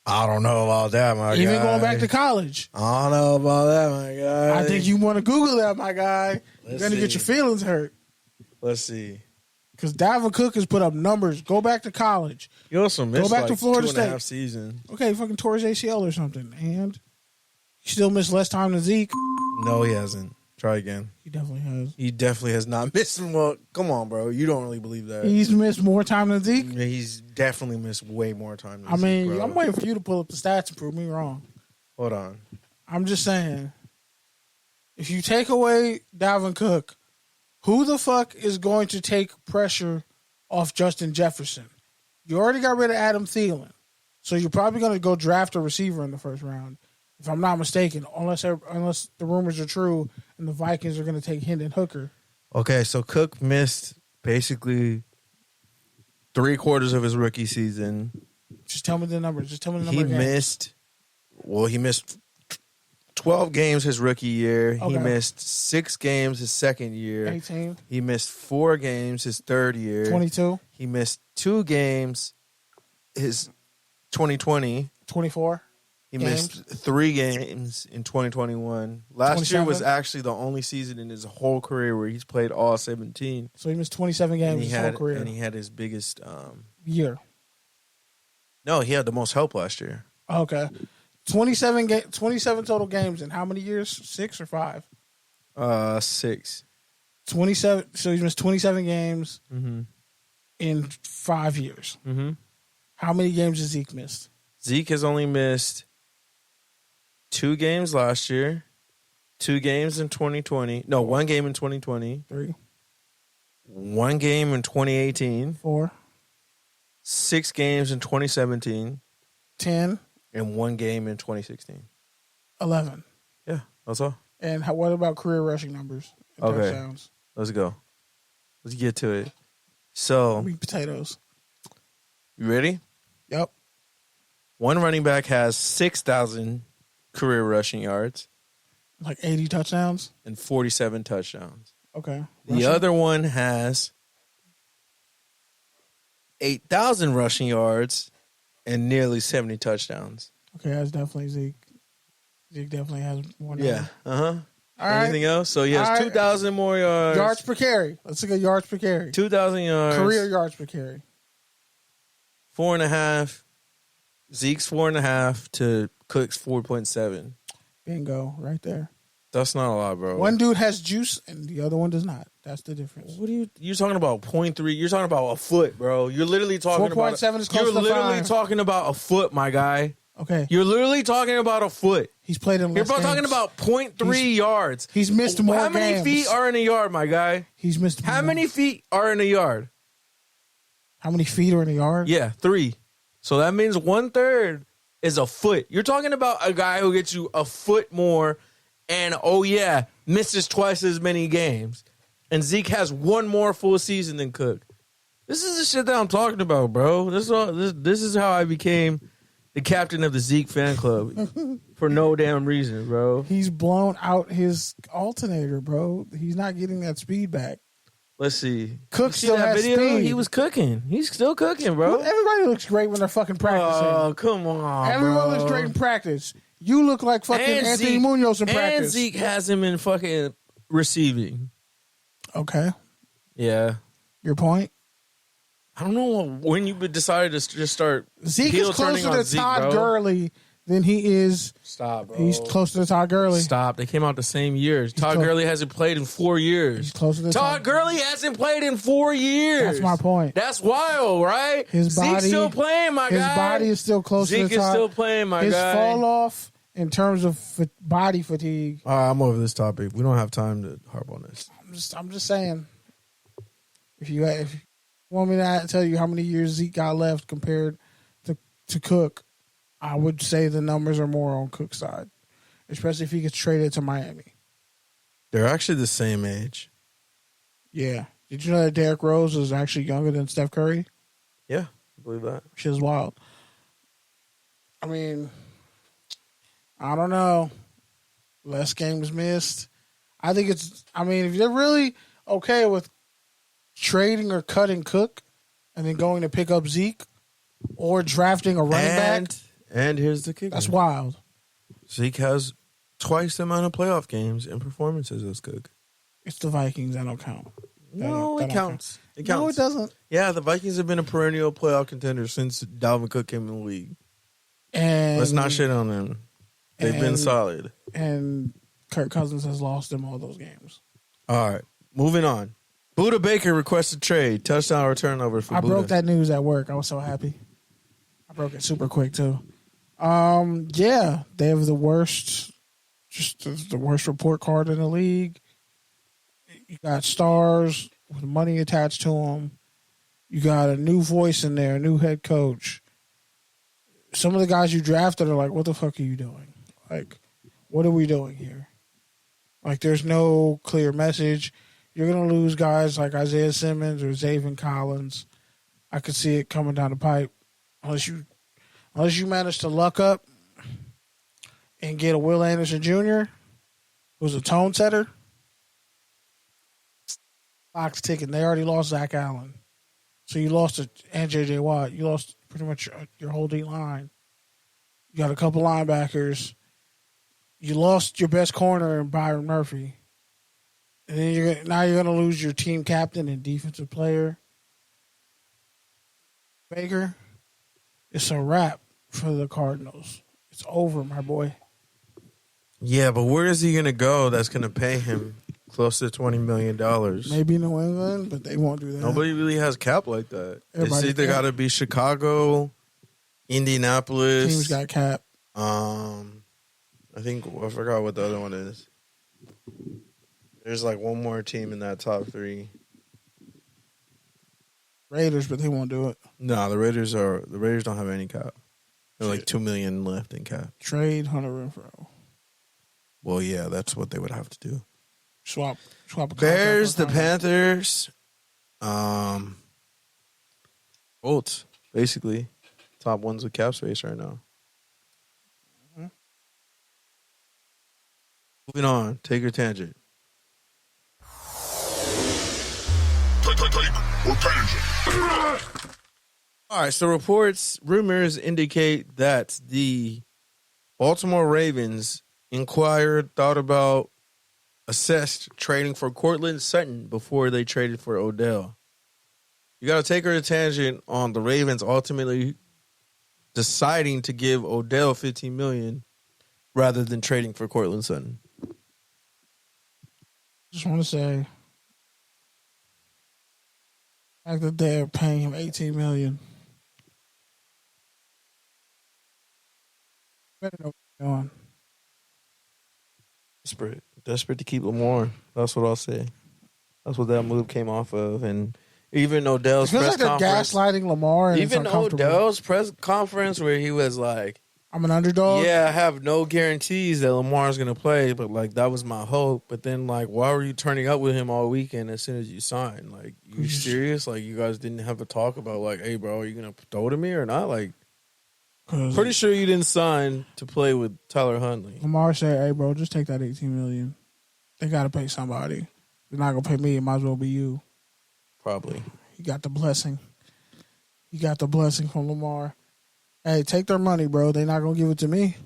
[SPEAKER 3] I don't know about that, my guy.
[SPEAKER 2] Even going back to college.
[SPEAKER 3] I don't know about that, my guy.
[SPEAKER 2] I think you want to Google that, my guy. You're going to get your feelings hurt.
[SPEAKER 3] Let's see.
[SPEAKER 2] Because Dalvin Cook has put up numbers. Go back to college.
[SPEAKER 3] He also missed
[SPEAKER 2] back to
[SPEAKER 3] like
[SPEAKER 2] Florida
[SPEAKER 3] 2.5
[SPEAKER 2] State.
[SPEAKER 3] seasons.
[SPEAKER 2] Okay, he fucking tore his ACL or something. And he still missed less time than Zeke.
[SPEAKER 3] No, he hasn't. Try again.
[SPEAKER 2] He definitely has.
[SPEAKER 3] He definitely has not missed. Well, come on, bro. You don't really believe that.
[SPEAKER 2] He's missed more time than Zeke?
[SPEAKER 3] Yeah, he's definitely missed way more time than
[SPEAKER 2] I mean,
[SPEAKER 3] Zeke, bro.
[SPEAKER 2] I'm waiting for you to pull up the stats and prove me wrong.
[SPEAKER 3] Hold on.
[SPEAKER 2] I'm just saying, if you take away Dalvin Cook, who the fuck is going to take pressure off Justin Jefferson? You already got rid of Adam Thielen, so you're probably going to go draft a receiver in the first round, if I'm not mistaken, unless the rumors are true and the Vikings are going to take Hendon Hooker.
[SPEAKER 3] Okay, so Cook missed basically 3/4 of his rookie season.
[SPEAKER 2] Just tell me the numbers. Just tell me the number
[SPEAKER 3] He
[SPEAKER 2] of games.
[SPEAKER 3] missed 12 games his rookie year.
[SPEAKER 2] Okay.
[SPEAKER 3] He missed 6 games his second year.
[SPEAKER 2] 18,
[SPEAKER 3] He missed 4 games his third year.
[SPEAKER 2] 22,
[SPEAKER 3] He missed 2 games his 2020.
[SPEAKER 2] 24.
[SPEAKER 3] He
[SPEAKER 2] Games.
[SPEAKER 3] missed 3 games in 2021. Last year was
[SPEAKER 2] 27?
[SPEAKER 3] actually the only season in his whole career where he's played all 17.
[SPEAKER 2] So he missed 27
[SPEAKER 3] And
[SPEAKER 2] games his whole career.
[SPEAKER 3] and he had his biggest.
[SPEAKER 2] Year.
[SPEAKER 3] No, he had the most help last year.
[SPEAKER 2] Okay. 27 total games in how many years? 6 or 5?
[SPEAKER 3] 6.
[SPEAKER 2] 27. So he's missed 27 games
[SPEAKER 3] Mm-hmm.
[SPEAKER 2] in 5 years.
[SPEAKER 3] Mm-hmm.
[SPEAKER 2] How many games has Zeke missed?
[SPEAKER 3] Zeke has only missed 2 games last year, 2 games in 2020. No, 1 game in 2020.
[SPEAKER 2] 3,
[SPEAKER 3] 1 game in 2018.
[SPEAKER 2] 4,
[SPEAKER 3] 6 games in 2017.
[SPEAKER 2] 10,
[SPEAKER 3] And 1 game in 2016.
[SPEAKER 2] 11.
[SPEAKER 3] Yeah, that's all.
[SPEAKER 2] And what about career rushing numbers? And
[SPEAKER 3] Okay.
[SPEAKER 2] touchdowns?
[SPEAKER 3] Let's go. Let's get to it. So,
[SPEAKER 2] Meat potatoes.
[SPEAKER 3] you ready?
[SPEAKER 2] Yep.
[SPEAKER 3] One running back has 6,000 career rushing yards
[SPEAKER 2] Like 80 touchdowns?
[SPEAKER 3] and 47 touchdowns.
[SPEAKER 2] Okay.
[SPEAKER 3] The
[SPEAKER 2] Rushing?
[SPEAKER 3] other one has 8,000 rushing yards and nearly 70 touchdowns.
[SPEAKER 2] Okay, that's definitely Zeke. Zeke definitely has more than
[SPEAKER 3] Yeah.
[SPEAKER 2] All right.
[SPEAKER 3] Anything else? So he has
[SPEAKER 2] All right.
[SPEAKER 3] 2,000 more yards.
[SPEAKER 2] Yards per carry. Let's look at yards per carry.
[SPEAKER 3] 2,000 yards.
[SPEAKER 2] Career yards per carry.
[SPEAKER 3] 4.5. Zeke's 4.5 to Cook's 4.7.
[SPEAKER 2] Bingo, right there.
[SPEAKER 3] That's not a lot, bro.
[SPEAKER 2] One dude has juice and the other one does not. That's the difference.
[SPEAKER 3] What are you're talking about 0.3? You're talking about a foot, bro. You're literally talking
[SPEAKER 2] 4.7 is close
[SPEAKER 3] You're
[SPEAKER 2] to
[SPEAKER 3] literally
[SPEAKER 2] 5.
[SPEAKER 3] talking about a foot, my guy.
[SPEAKER 2] Okay.
[SPEAKER 3] You're literally talking about a foot.
[SPEAKER 2] He's played in
[SPEAKER 3] You're
[SPEAKER 2] less games.
[SPEAKER 3] talking about 0.3 yards.
[SPEAKER 2] He's missed more
[SPEAKER 3] How many
[SPEAKER 2] games.
[SPEAKER 3] feet are in a yard, my guy?
[SPEAKER 2] He's missed
[SPEAKER 3] How
[SPEAKER 2] more.
[SPEAKER 3] many feet are in a yard?
[SPEAKER 2] How many feet are in a yard?
[SPEAKER 3] Yeah, 3. So that means 1/3 is a foot. You're talking about a guy who gets you a foot more and, oh yeah, misses twice as many games. And Zeke has 1 more full season than Cook. This is the shit that I'm talking about, bro. This is how I became the captain of the Zeke fan club for no damn reason, bro.
[SPEAKER 2] He's blown out his alternator, bro. He's not getting that speed back.
[SPEAKER 3] Let's see.
[SPEAKER 2] Cook
[SPEAKER 3] You see
[SPEAKER 2] still
[SPEAKER 3] that
[SPEAKER 2] has
[SPEAKER 3] video?
[SPEAKER 2] speed.
[SPEAKER 3] He was cooking. He's still cooking, bro.
[SPEAKER 2] Everybody looks great when they're fucking practicing.
[SPEAKER 3] Oh, come on,
[SPEAKER 2] Everyone
[SPEAKER 3] bro.
[SPEAKER 2] looks great in practice. You look like fucking
[SPEAKER 3] And
[SPEAKER 2] Anthony
[SPEAKER 3] Zeke-
[SPEAKER 2] Munoz in
[SPEAKER 3] And
[SPEAKER 2] practice.
[SPEAKER 3] Zeke has him in fucking receiving.
[SPEAKER 2] Okay.
[SPEAKER 3] Yeah.
[SPEAKER 2] Your point?
[SPEAKER 3] I don't know when you decided to just start
[SPEAKER 2] Zeke
[SPEAKER 3] heel
[SPEAKER 2] is
[SPEAKER 3] turning
[SPEAKER 2] closer
[SPEAKER 3] on
[SPEAKER 2] to
[SPEAKER 3] Zeke,
[SPEAKER 2] Todd
[SPEAKER 3] bro.
[SPEAKER 2] Gurley than he is.
[SPEAKER 3] Stop, bro.
[SPEAKER 2] He's closer to Todd Gurley.
[SPEAKER 3] Stop. They came out the same year. Todd
[SPEAKER 2] close.
[SPEAKER 3] Gurley hasn't played in 4 years.
[SPEAKER 2] He's closer to
[SPEAKER 3] Todd Gurley hasn't played in 4 years.
[SPEAKER 2] That's my point.
[SPEAKER 3] That's wild, right?
[SPEAKER 2] His body,
[SPEAKER 3] Zeke's still playing, my
[SPEAKER 2] his
[SPEAKER 3] guy.
[SPEAKER 2] body is still closer
[SPEAKER 3] Zeke
[SPEAKER 2] to
[SPEAKER 3] is
[SPEAKER 2] Todd.
[SPEAKER 3] still playing, my
[SPEAKER 2] his
[SPEAKER 3] guy.
[SPEAKER 2] fall off in terms of body fatigue.
[SPEAKER 3] I'm over this topic. We don't have time to harp on this.
[SPEAKER 2] I'm just saying. If you want me to tell you how many years Zeke got left compared to Cook, I would say the numbers are more on Cook's side, especially if he gets traded to Miami.
[SPEAKER 3] They're actually the same age.
[SPEAKER 2] Yeah. Did you know that Derrick Rose is actually younger than Steph Curry?
[SPEAKER 3] Yeah, I believe that.
[SPEAKER 2] Shit's wild. I mean, I don't know. Less games missed. I think if they're really okay with trading or cutting Cook and then going to pick up Zeke or drafting a running back,
[SPEAKER 3] And here's the kicker.
[SPEAKER 2] that's wild.
[SPEAKER 3] Zeke has twice the amount of playoff games and performances as Cook.
[SPEAKER 2] It's the Vikings. That don't count.
[SPEAKER 3] No,
[SPEAKER 2] That
[SPEAKER 3] it
[SPEAKER 2] don't
[SPEAKER 3] counts. It
[SPEAKER 2] count.
[SPEAKER 3] counts.
[SPEAKER 2] No, it doesn't.
[SPEAKER 3] Yeah, the Vikings have been a perennial playoff contender since Dalvin Cook came in the league.
[SPEAKER 2] And
[SPEAKER 3] Let's not shit on them. They've been solid.
[SPEAKER 2] And Kirk Cousins has lost them all those games.
[SPEAKER 3] All right, moving on. Buda Baker requested trade. Touchdown or turnover for Buda.
[SPEAKER 2] I broke that news at work. I was so happy. I broke it super quick too. Yeah, they have the worst, just the worst report card in the league. You got stars with money attached to them. You got a new voice in there, a new head coach. Some of the guys you drafted are like, what the fuck are you doing? Like, what are we doing here? Like, there's no clear message. You're going to lose guys like Isaiah Simmons or Zaven Collins. I could see it coming down the pipe unless you manage to luck up and get a Will Anderson Jr., who's a tone setter. Clock's ticking. They already lost Zach Allen. So you lost and J.J. Watt. You lost pretty much your whole D line. You got a couple linebackers. You lost your best corner in Byron Murphy. And then you're going to lose your team captain and defensive player. Baker, it's a wrap for the Cardinals. It's over, my boy.
[SPEAKER 3] Yeah, but where is he going to go that's going to pay him close to $20 million?
[SPEAKER 2] Maybe New England, but they won't do that.
[SPEAKER 3] Nobody really has cap like that.
[SPEAKER 2] Everybody-
[SPEAKER 3] It's either got to be Chicago, Indianapolis.
[SPEAKER 2] Teams got cap.
[SPEAKER 3] I forgot what the other one is. There's like one more team in that top three.
[SPEAKER 2] Raiders, but they won't do it.
[SPEAKER 3] No, the Raiders don't have any cap. They're like $2 million left in cap.
[SPEAKER 2] Trade Hunter Renfrow.
[SPEAKER 3] Well, yeah, that's what they would have to do.
[SPEAKER 2] Swap. A contract
[SPEAKER 3] Bears,
[SPEAKER 2] for a
[SPEAKER 3] the
[SPEAKER 2] contract.
[SPEAKER 3] Panthers, Colts, basically top ones with cap space right now.
[SPEAKER 2] Mhm.
[SPEAKER 3] Moving on, take your tangent. All right, so rumors indicate that the Baltimore Ravens thought about, assessed trading for Cortland Sutton before they traded for Odell. You got to take her to tangent on the Ravens ultimately deciding to give Odell $15 million rather than trading for Cortland Sutton.
[SPEAKER 2] Just want to say, the fact that they're paying him $18 million. Better know what's going on.
[SPEAKER 3] Desperate to keep Lamar. That's what I'll say. That's what that move came off of. And even Odell's
[SPEAKER 2] It feels
[SPEAKER 3] press
[SPEAKER 2] like they're
[SPEAKER 3] conference.
[SPEAKER 2] gaslighting Lamar. And
[SPEAKER 3] Even
[SPEAKER 2] it's uncomfortable.
[SPEAKER 3] Odell's press conference where he was like,
[SPEAKER 2] I'm an underdog.
[SPEAKER 3] yeah, I have no guarantees that Lamar's going to play, but, like, that was my hope. But then, like, why were you turning up with him all weekend as soon as you signed? Like, you serious? Like, you guys didn't have a talk about, like, hey, bro, are you going to throw to me or not? Like,
[SPEAKER 2] 'Cause
[SPEAKER 3] pretty sure you didn't sign to play with Tyler Huntley.
[SPEAKER 2] Lamar said, hey, bro, just take that $18 million. They got to pay somebody. They're not going to pay me. It might as well be you.
[SPEAKER 3] Probably.
[SPEAKER 2] He got the blessing. He got the blessing from Lamar. Hey, take their money, bro. They're not going to give it to me.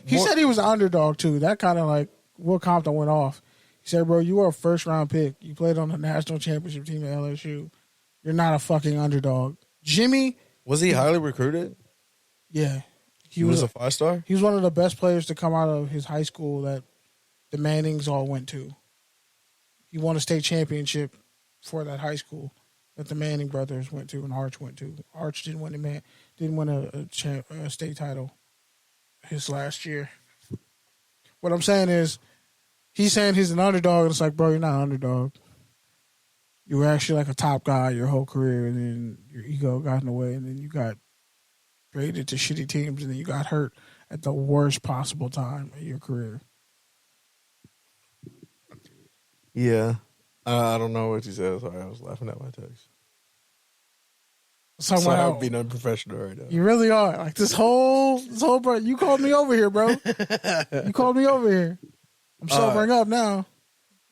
[SPEAKER 2] He said he was an underdog, too. That kind of like Will Compton went off. He said, bro, you were a first-round pick. You played on the national championship team at LSU. You're not a fucking underdog. Jimmy.
[SPEAKER 3] Was he highly recruited?
[SPEAKER 2] Yeah.
[SPEAKER 3] He was a 5-star?
[SPEAKER 2] He was one of the best players to come out of his high school that the Mannings all went to. He won a state championship for that high school that the Manning brothers went to and Arch went to. Arch didn't win a state title his last year. What I'm saying is, he's saying he's an underdog, and it's like, bro, you're not an underdog. You were actually like a top guy your whole career, and then your ego got in the way, and then you got traded to shitty teams, and then you got hurt at the worst possible time of your career.
[SPEAKER 3] Yeah. I don't know what you said. Sorry, I was laughing at my text.
[SPEAKER 2] Talking
[SPEAKER 3] Sorry,
[SPEAKER 2] about
[SPEAKER 3] I'm being unprofessional right now.
[SPEAKER 2] you really are. Like this whole bro. You called me over here, bro. You called me over here. I'm sobering up now.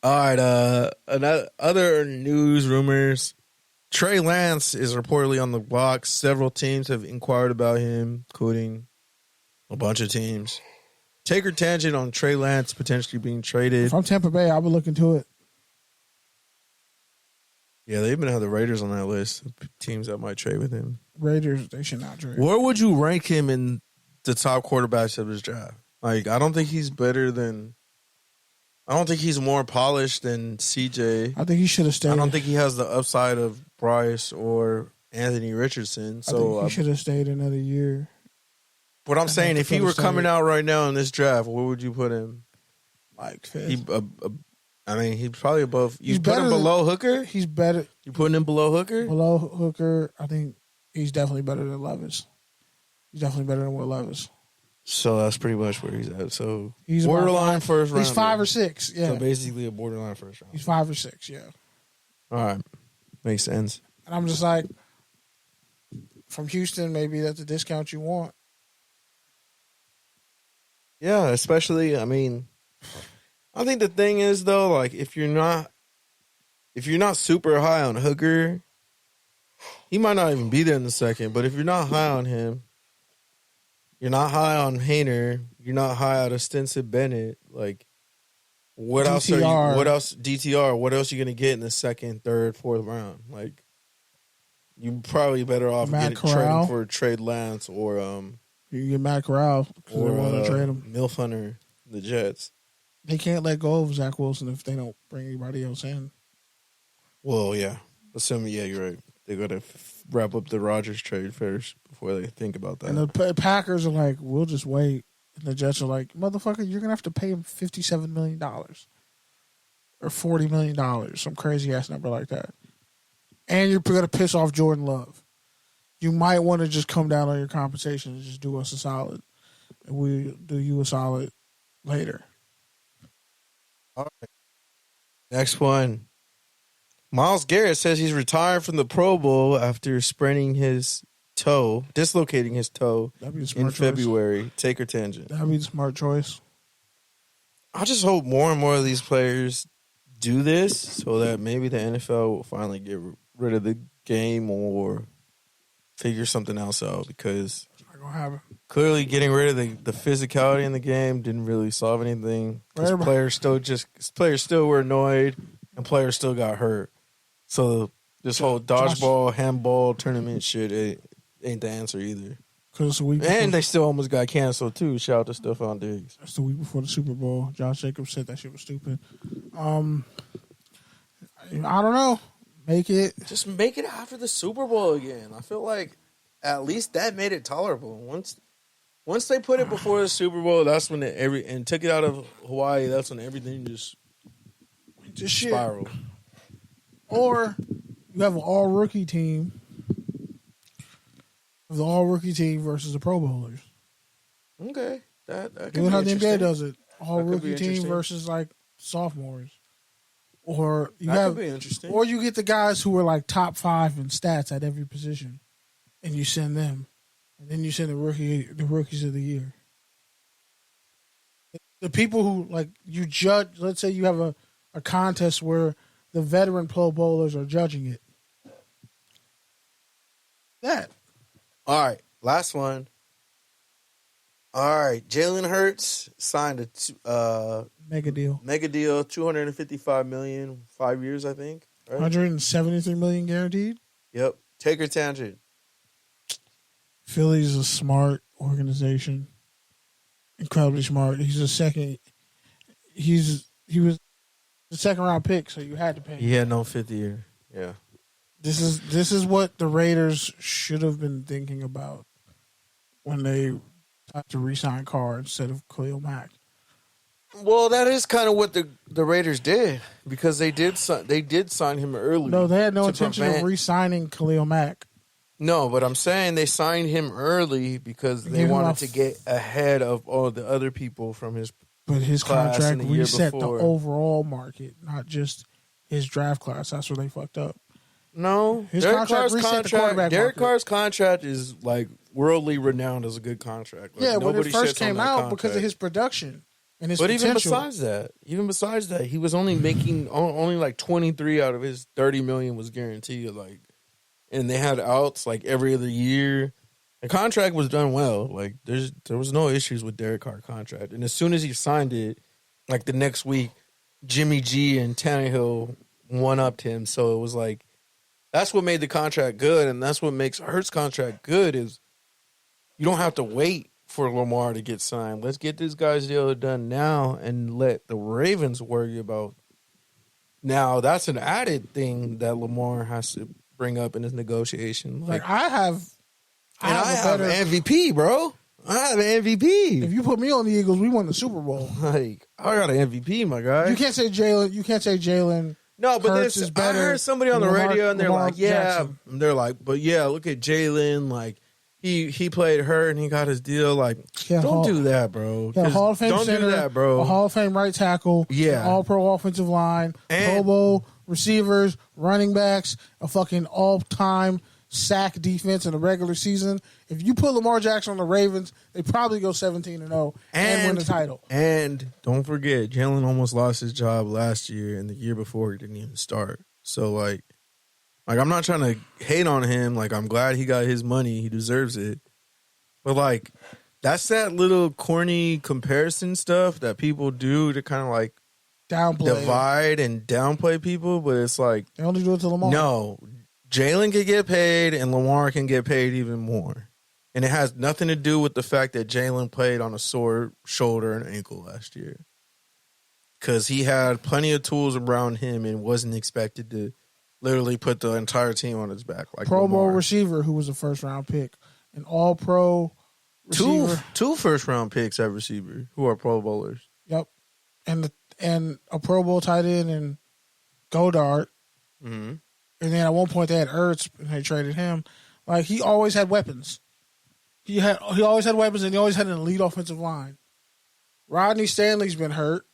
[SPEAKER 3] All right. Other news rumors. Trey Lance is reportedly on the block. Several teams have inquired about him, including a bunch of teams. take her tangent on Trey Lance potentially being traded.
[SPEAKER 2] If I'm Tampa Bay, I'll be looking to it.
[SPEAKER 3] Yeah, they even have the Raiders on that list of teams that might trade with him.
[SPEAKER 2] Raiders, they should not trade.
[SPEAKER 3] Where would you rank him in the top quarterbacks of his draft? Like, I don't think he's better than. I don't think he's more polished than CJ.
[SPEAKER 2] I think he should have stayed.
[SPEAKER 3] I don't think he has the upside of Bryce or Anthony Richardson. So
[SPEAKER 2] I think he should have stayed another year.
[SPEAKER 3] What I'm saying, if he were coming out right now in this draft, where would you put him?
[SPEAKER 2] Like fifth.
[SPEAKER 3] He's probably above. You
[SPEAKER 2] He's
[SPEAKER 3] put him
[SPEAKER 2] better
[SPEAKER 3] below Hooker?
[SPEAKER 2] He's better.
[SPEAKER 3] You putting him below Hooker?
[SPEAKER 2] Below Hooker, I think he's definitely better than Levis. He's definitely better than Will Levis.
[SPEAKER 3] So that's pretty much where he's at. So
[SPEAKER 2] He's
[SPEAKER 3] borderline first round.
[SPEAKER 2] He's 5 or 6. Yeah.
[SPEAKER 3] So basically a borderline first round.
[SPEAKER 2] He's 5 or 6. Yeah.
[SPEAKER 3] All right. Makes sense.
[SPEAKER 2] And I'm just like, from Houston, maybe that's the discount you want.
[SPEAKER 3] Yeah, especially, I think the thing is though, like if you're not super high on Hooker, he might not even be there in the second. But if you're not high on him, you're not high on Hayner, you're not high on Stinson Bennett. Like, what
[SPEAKER 2] DTR.
[SPEAKER 3] else are you? What else? DTR. What else are you gonna get in the second, third, fourth round? Like, you probably better off trading for Trey Lance or
[SPEAKER 2] You get Matt Corral because they want to trade him.
[SPEAKER 3] Milf Hunter, the Jets.
[SPEAKER 2] They can't let go of Zach Wilson if they don't bring anybody else in.
[SPEAKER 3] Well, yeah. Assuming, yeah, you're right. They got to wrap up the Rodgers trade first before they think about that.
[SPEAKER 2] And the Packers are like, we'll just wait. And the Jets are like, motherfucker, you're going to have to pay him $57 million or $40 million, some crazy ass number like that. And you're going to piss off Jordan Love. You might want to just come down on your compensation and just do us a solid. And we'll do you a solid later.
[SPEAKER 3] All right. Next one. Myles Garrett says he's retired from the Pro Bowl after dislocating his toe in February. Take or tangent.
[SPEAKER 2] That'd be the smart choice.
[SPEAKER 3] I just hope more and more of these players do this so that maybe the NFL will finally get rid of the game or figure something else out, because
[SPEAKER 2] Not gonna happen.
[SPEAKER 3] clearly getting rid of the physicality in the game didn't really solve anything. Players still were annoyed and players still got hurt. So this whole dodgeball, handball tournament shit ain't the answer either. And they still almost got canceled too. Shout out to Stephon Diggs.
[SPEAKER 2] That's the week before the Super Bowl. Josh Jacobs said that shit was stupid. I don't know.
[SPEAKER 3] Just make it after the Super Bowl again. I feel like at least that made it tolerable. Once they put it before the Super Bowl, that's when and took it out of Hawaii. That's when everything just spiraled.
[SPEAKER 2] Or you have an all-rookie team. The all-rookie team versus the Pro Bowlers.
[SPEAKER 3] Okay. That could
[SPEAKER 2] You know
[SPEAKER 3] be
[SPEAKER 2] how the NBA
[SPEAKER 3] interesting.
[SPEAKER 2] does it. All-rookie team versus, like, sophomores. Or could be interesting. Or you get the guys who are, like, top 5 in stats at every position, and you send them. And then you send the rookies of the year. The people who, like, you judge, let's say you have a contest where the veteran Pro Bowlers are judging it. That.
[SPEAKER 3] All right, last one. All right, Jalen Hurts signed a
[SPEAKER 2] mega deal,
[SPEAKER 3] $255 million, 5 years, I think. Right?
[SPEAKER 2] $173 million guaranteed.
[SPEAKER 3] Yep. Take or tangent.
[SPEAKER 2] Philly's a smart organization, incredibly smart. He was the second round pick, so you had to pay him.
[SPEAKER 3] He had no fifth year. Yeah.
[SPEAKER 2] This is what the Raiders should have been thinking about when they tried to re-sign Carr instead of Khalil Mack.
[SPEAKER 3] Well, that is kind of what the Raiders did, because they did sign him early.
[SPEAKER 2] No, they had no intention of re-signing Khalil Mack.
[SPEAKER 3] No, but I'm saying they signed him early because they wanted to get ahead of all the other people from his.
[SPEAKER 2] But his contract reset the overall market, not just his draft class. That's where they fucked up.
[SPEAKER 3] No,
[SPEAKER 2] his contract reset the quarterback market.
[SPEAKER 3] Derek Carr's contract is like worldly renowned as a good contract. Like,
[SPEAKER 2] yeah, when it first came out because of his production and his potential.
[SPEAKER 3] Even besides that, he was only making only like 23 out of his 30 million was guaranteed. Like, and they had outs like every other year. The contract was done well. Like there was no issues with Derek Carr's contract, and as soon as he signed it, like the next week, Jimmy G and Tannehill one-upped him. So it was like that's what made the contract good, and that's what makes Hurts' contract good is you don't have to wait for Lamar to get signed. Let's get this guy's deal done now and let the Ravens worry about. Now that's an added thing that Lamar has to bring up in his negotiation.
[SPEAKER 2] Like I have
[SPEAKER 3] an MVP, bro. I have an MVP.
[SPEAKER 2] If you put me on the Eagles, we won the Super Bowl.
[SPEAKER 3] Like I got an MVP, my guy.
[SPEAKER 2] You can't say Jalen.
[SPEAKER 3] No, but
[SPEAKER 2] Hurts is better.
[SPEAKER 3] I heard somebody on the radio, and they're
[SPEAKER 2] Lamar
[SPEAKER 3] like, "Yeah,"
[SPEAKER 2] Jackson.
[SPEAKER 3] and they're like, "But yeah, look at Jalen. Like he played hurt and he got his deal. Like don't do that, bro.
[SPEAKER 2] Yeah, Hall of Fame
[SPEAKER 3] don't
[SPEAKER 2] center,
[SPEAKER 3] do that, bro.
[SPEAKER 2] A Hall of Fame right tackle.
[SPEAKER 3] Yeah,
[SPEAKER 2] All Pro offensive line.
[SPEAKER 3] And
[SPEAKER 2] Pro Bowl receivers, running backs, a fucking all time sack defense in the regular season. If you put Lamar Jackson on the Ravens, they probably go 17-0 and win the title.
[SPEAKER 3] And don't forget, Jalen almost lost his job last year, and the year before he didn't even start. So like I'm not trying to hate on him. Like I'm glad he got his money; he deserves it. But like that's that little corny comparison stuff that people do to kind of like divide and downplay people. But it's like
[SPEAKER 2] they only do it to Lamar.
[SPEAKER 3] No. Jalen can get paid and Lamar can get paid even more. And it has nothing to do with the fact that Jalen played on a sore shoulder and ankle last year. Because he had plenty of tools around him and wasn't expected to literally put the entire team on his back. Like
[SPEAKER 2] Pro Bowl receiver who was a first-round pick. An all-pro receiver.
[SPEAKER 3] Two first-round picks at receiver who are Pro Bowlers.
[SPEAKER 2] Yep. And a Pro Bowl tight end and Godard.
[SPEAKER 3] Mm-hmm.
[SPEAKER 2] And then at one point they had Ertz and they traded him. Like he always had weapons. He always had weapons and he always had an elite offensive line. Rodney Stanley's been hurt.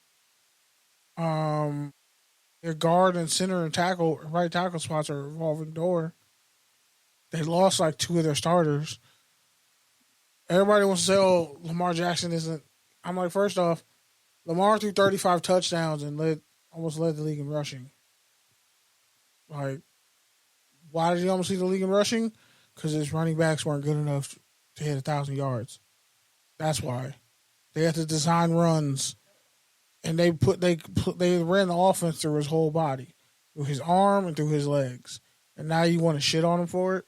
[SPEAKER 2] Their guard and center and right tackle spots are a revolving door. They lost like two of their starters. Everybody wants to say, "Oh, Lamar Jackson isn't." I'm like, first off, Lamar threw 35 touchdowns and almost led the league in rushing. Like, why did he almost lead the league in rushing? Because his running backs weren't good enough to hit 1,000 yards. That's why. They had to design runs, and they ran the offense through his whole body, through his arm and through his legs. And now you want to shit on him for it?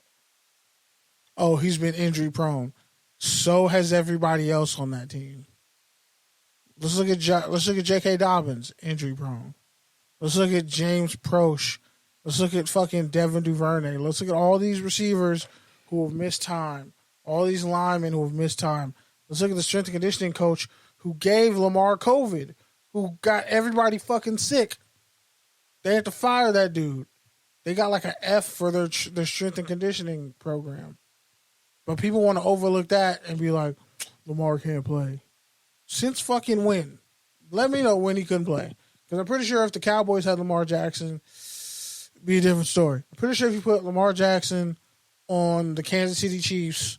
[SPEAKER 2] Oh, he's been injury prone. So has everybody else on that team. Let's look at J.K. Dobbins, injury prone. Let's look at James Proche. Let's look at fucking Devin Duvernay. Let's look at all these receivers who have missed time. All these linemen who have missed time. Let's look at the strength and conditioning coach who gave Lamar COVID, who got everybody fucking sick. They had to fire that dude. They got like an F for their strength and conditioning program. But people want to overlook that and be like, Lamar can't play. Since fucking when? Let me know when he couldn't play. Because I'm pretty sure if the Cowboys had Lamar Jackson, it'd be a different story. I'm pretty sure if you put Lamar Jackson on the Kansas City Chiefs,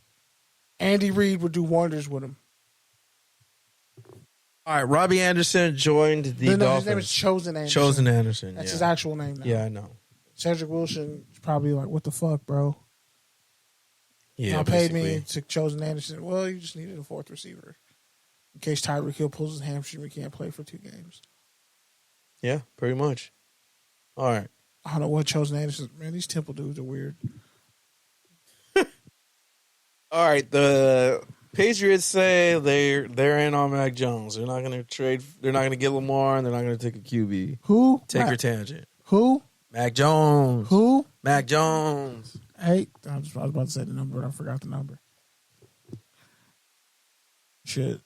[SPEAKER 2] Andy Reid would do wonders with him.
[SPEAKER 3] All right, Robbie Anderson joined the Dolphins.
[SPEAKER 2] His name is Chosen Anderson.
[SPEAKER 3] Chosen Anderson,
[SPEAKER 2] That's his actual name now.
[SPEAKER 3] Yeah, I know.
[SPEAKER 2] Cedric Wilson is probably like, what the fuck, bro?
[SPEAKER 3] Yeah,
[SPEAKER 2] Y'all paid me to Chosen Anderson. Well, you just needed a fourth receiver. In case Tyreek Hill pulls his hamstring, we can't play for 2 games.
[SPEAKER 3] Yeah, pretty much. All right.
[SPEAKER 2] I don't know what Chosen Anderson. Man, these Temple dudes are weird.
[SPEAKER 3] All right, the Patriots say they're in on Mac Jones. They're not going to trade. They're not going to get Lamar, and they're not going to take a QB.
[SPEAKER 2] Who?
[SPEAKER 3] Take your tangent.
[SPEAKER 2] Who?
[SPEAKER 3] Mac Jones.
[SPEAKER 2] Who?
[SPEAKER 3] Mac Jones.
[SPEAKER 2] Hey, I was about to say the number, but I forgot the number. Shit.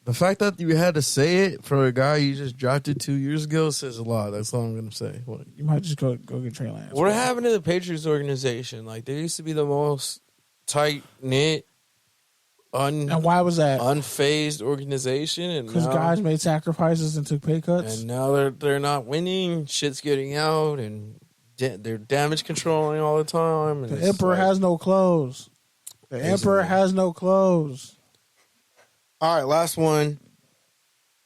[SPEAKER 3] The fact that you had to say it for a guy you just drafted 2 years ago says a lot. That's all I'm going to say. What?
[SPEAKER 2] You might just go get Trey Lance.
[SPEAKER 3] What happened to the Patriots organization? Like, they used to be the most tight-knit,
[SPEAKER 2] and why was that?
[SPEAKER 3] Unfazed organization, and
[SPEAKER 2] because guys made sacrifices and took pay cuts.
[SPEAKER 3] And now they're not winning. Shit's getting out, and they're damage controlling all the time. And
[SPEAKER 2] the emperor has no clothes. The emperor has no clothes.
[SPEAKER 3] All right, last one.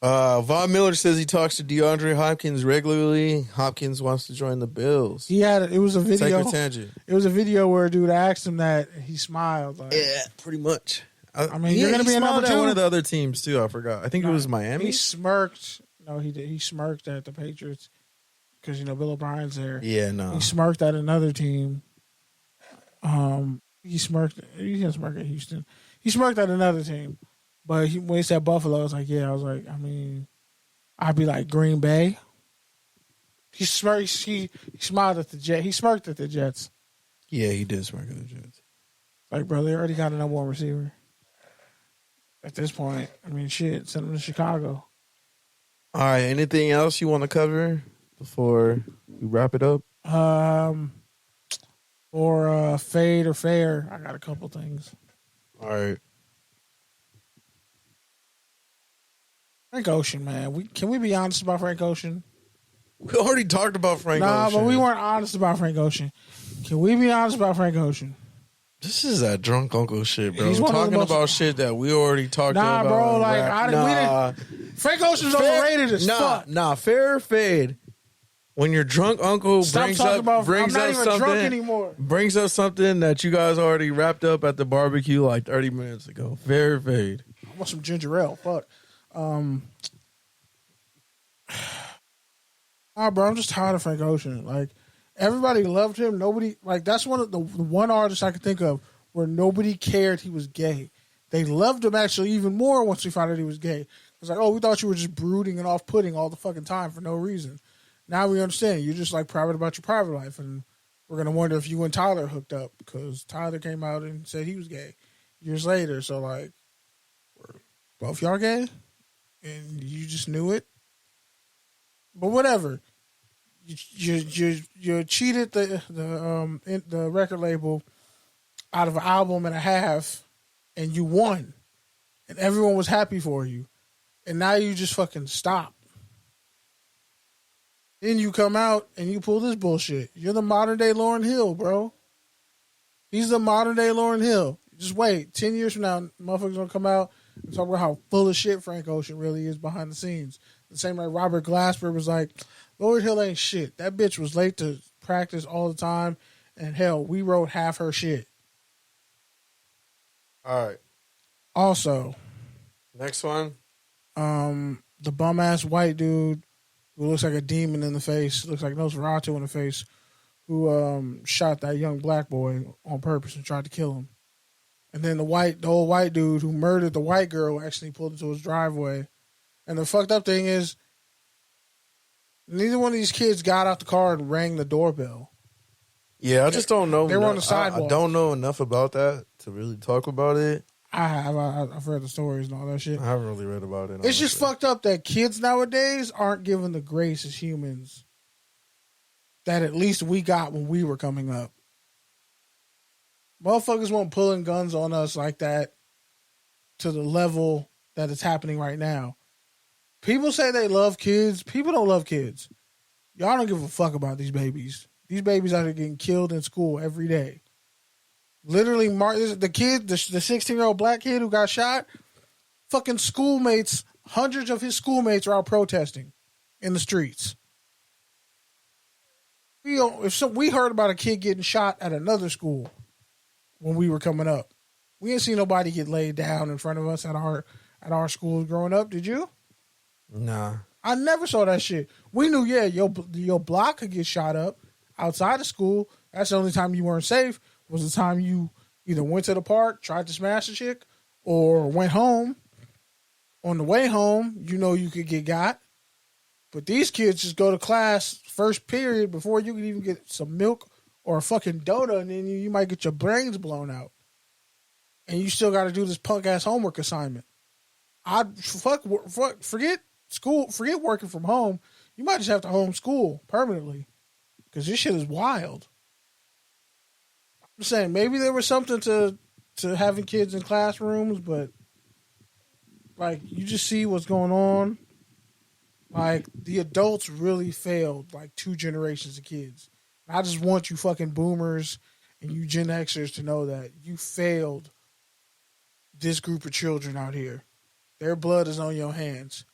[SPEAKER 3] Von Miller says he talks to DeAndre Hopkins regularly. Hopkins wants to join the Bills.
[SPEAKER 2] It was a video.
[SPEAKER 3] Take a tangent.
[SPEAKER 2] It was a video where a dude asked him that. He smiled. Like,
[SPEAKER 3] Yeah, pretty much.
[SPEAKER 2] I mean, you're gonna be a number two.
[SPEAKER 3] One of the other teams too. I forgot. I think it was Miami.
[SPEAKER 2] He smirked. No, he did. He smirked at the Patriots because Bill O'Brien's there.
[SPEAKER 3] Yeah, no.
[SPEAKER 2] He smirked at another team. He smirked. He didn't smirk at Houston. He smirked at another team. But when he said Buffalo, I was like, yeah. I was like, I mean, I'd be like Green Bay. He smirked. He smiled at the Jets. He smirked at the Jets.
[SPEAKER 3] Yeah, he did smirk at the Jets.
[SPEAKER 2] Like, bro, they already got a number one receiver. At this point, I mean, shit, send him to Chicago.
[SPEAKER 3] All right. Anything else you want to cover before we wrap it up?
[SPEAKER 2] Or fade or fair, I got a couple things.
[SPEAKER 3] All right.
[SPEAKER 2] Frank Ocean, man. Can we be honest about Frank Ocean?
[SPEAKER 3] We already talked about Frank Ocean.
[SPEAKER 2] But we weren't honest about Frank Ocean. Can we be honest about Frank Ocean?
[SPEAKER 3] This is that drunk uncle shit, bro.
[SPEAKER 2] He's
[SPEAKER 3] Talking about shit that we already talked about.
[SPEAKER 2] Nah, bro. Like, we didn't. Frank Ocean's overrated as fuck.
[SPEAKER 3] Nah, fair or fade. When your drunk uncle brings up something that you guys already wrapped up at the barbecue like 30 minutes ago. Fair or fade.
[SPEAKER 2] I want some ginger ale. Fuck. Bro, I'm just tired of Frank Ocean. Like, everybody loved him. Nobody, like, that's one of the one artist I could think of where nobody cared he was gay. They loved him actually even more once we found out he was gay. It was like, oh, we thought you were just brooding and off-putting all the fucking time for no reason. Now we understand. You're just like private about your private life, and we're gonna wonder if you and Tyler hooked up because Tyler came out and said he was gay years later. So like, were both y'all gay, and you just knew it. But whatever. You cheated the record label out of an album and a half, and you won, and everyone was happy for you, and now you just fucking stop. Then you come out and you pull this bullshit. You're the modern day Lauryn Hill, bro. He's the modern day Lauryn Hill. Just wait. 10 years from now, motherfuckers gonna come out and talk about how full of shit Frank Ocean really is behind the scenes. The same way Robert Glasper was like, Lauryn Hill ain't shit. That bitch was late to practice all the time. And hell, we wrote half her shit.
[SPEAKER 3] All right.
[SPEAKER 2] Also,
[SPEAKER 3] next one.
[SPEAKER 2] The bum ass white dude who looks like a demon in the face, looks like Nosferatu in the face, who shot that young black boy on purpose and tried to kill him. And then the old white dude who murdered the white girl actually pulled into his driveway. And the fucked up thing is, neither one of these kids got out the car and rang the doorbell.
[SPEAKER 3] Yeah, I just don't know.
[SPEAKER 2] They were on the sidewalk.
[SPEAKER 3] I don't know enough about that to really talk about it.
[SPEAKER 2] I have. I've read the stories and all that shit.
[SPEAKER 3] I haven't really read about it.
[SPEAKER 2] It's just fucked up that kids nowadays aren't given the grace as humans that at least we got when we were coming up. Motherfuckers weren't pulling guns on us like that to the level that it's happening right now. People say they love kids. People don't love kids. Y'all don't give a fuck about these babies. These babies out here getting killed in school every day. Literally, the 16-year-old black kid who got shot, fucking schoolmates, hundreds of his schoolmates are out protesting in the streets. We heard about a kid getting shot at another school when we were coming up. We didn't see nobody get laid down in front of us at our schools growing up. Did you?
[SPEAKER 3] Nah.
[SPEAKER 2] I never saw that shit. We knew, yeah, your block could get shot up outside of school. That's the only time you weren't safe. Was the time you either went to the park, tried to smash a chick, or went home. On the way home, you know you could get got. But these kids just go to class first period before you can even get some milk or a fucking donut, and then you might get your brains blown out. And you still got to do this punk-ass homework assignment. Forget school, forget working from home. You might just have to homeschool permanently because this shit is wild. I'm saying maybe there was something to having kids in classrooms, but like you just see what's going on. Like the adults really failed like 2 generations of kids. I just want you fucking boomers and you Gen Xers to know that you failed this group of children out here. Their blood is on your hands.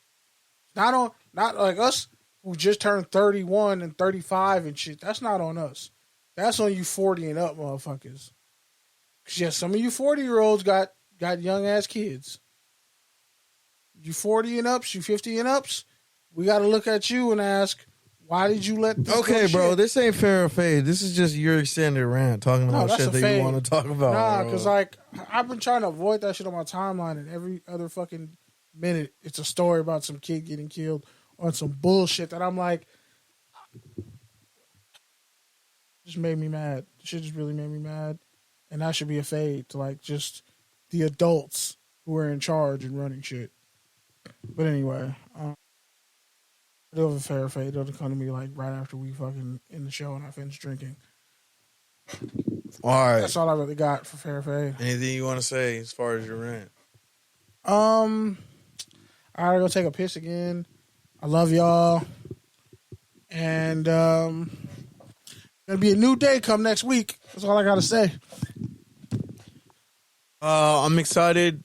[SPEAKER 2] Not like us who just turned 31 and 35 and shit. That's not on us. That's on you 40 and up motherfuckers. Cause yeah, some of you 40-year-olds got young ass kids. You 40 and ups, you 50 and ups, we got to look at you and ask, why did you let this
[SPEAKER 3] Okay,
[SPEAKER 2] go
[SPEAKER 3] bro,
[SPEAKER 2] shit?
[SPEAKER 3] this ain't fair or fade. This is just your extended rant talking about
[SPEAKER 2] that's
[SPEAKER 3] shit
[SPEAKER 2] a
[SPEAKER 3] that
[SPEAKER 2] fade.
[SPEAKER 3] you want to talk about.
[SPEAKER 2] Nah,
[SPEAKER 3] bro.
[SPEAKER 2] because like I've been trying to avoid that shit on my timeline, and every other fucking minute it's a story about some kid getting killed on some bullshit that I'm like, just made me mad. Shit just really made me mad, and that should be a fade to like just the adults who are in charge and running shit. But anyway, it'll have a fair fade. It'll come to me like right after we fucking end the show and I finish drinking.
[SPEAKER 3] All right.
[SPEAKER 2] That's all I really got for fair fade.
[SPEAKER 3] Anything you want to say as far as your rant?
[SPEAKER 2] I gotta go take a piss again. I love y'all, and gonna be a new day come next week. That's all I gotta say.
[SPEAKER 3] I'm excited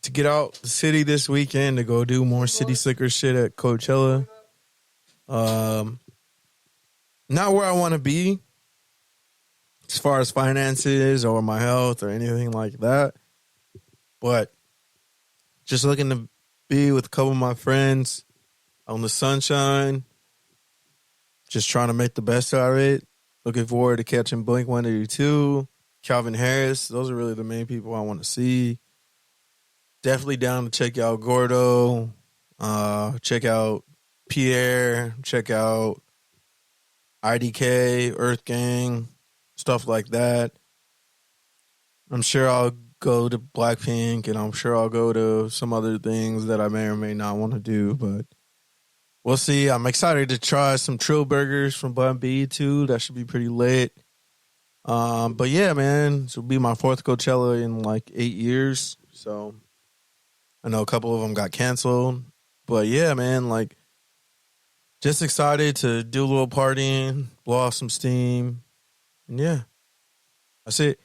[SPEAKER 3] to get out the city this weekend to go do more City Slicker shit at Coachella. Not where I want to be as far as finances or my health or anything like that, but just looking to be with a couple of my friends on the sunshine, just trying to make the best out of it. Looking forward to catching Blink-182, Calvin Harris. Those are really the main people I want to see. Definitely down to check out Gordo, check out Pierre, check out IDK, Earth Gang, stuff like that. I'm sure I'll go to Blackpink, and I'm sure I'll go to some other things that I may or may not want to do, but we'll see. I'm excited to try some Trill Burgers from Bun B too. That should be pretty lit. But yeah, man, this will be my fourth Coachella in like 8 years. So I know a couple of them got canceled, but yeah, man, like just excited to do a little partying, blow off some steam, and yeah, that's it.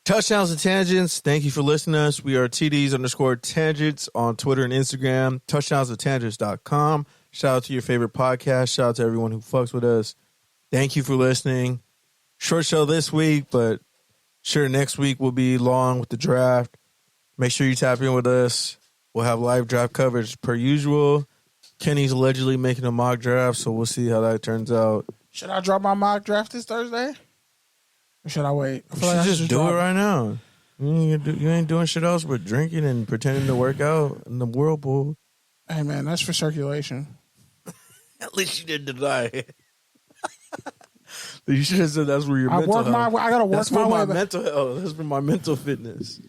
[SPEAKER 3] Touchdowns and Tangents. Thank you for listening to us. We are TDs_Tangents on Twitter and Instagram. Touchdownsandtangents.com. Shout out to your favorite podcast. Shout out to everyone who fucks with us. Thank you for listening. Short show this week, but sure next week will be long with the draft. Make sure you tap in with us. We'll have live draft coverage per usual. Kenny's allegedly making a mock draft, so we'll see how that turns out.
[SPEAKER 2] Should I drop my mock draft this Thursday? Or should I wait? I
[SPEAKER 3] You
[SPEAKER 2] feel
[SPEAKER 3] should
[SPEAKER 2] like I
[SPEAKER 3] just do it right now. You ain't doing shit else but drinking and pretending to work out in the whirlpool.
[SPEAKER 2] Hey, man, that's for circulation.
[SPEAKER 3] At least you didn't deny it. You should have said that's where your
[SPEAKER 2] I
[SPEAKER 3] mental
[SPEAKER 2] work
[SPEAKER 3] health.
[SPEAKER 2] I gotta work
[SPEAKER 3] That's
[SPEAKER 2] my
[SPEAKER 3] for
[SPEAKER 2] way
[SPEAKER 3] my
[SPEAKER 2] back.
[SPEAKER 3] mental health. That's for my mental fitness.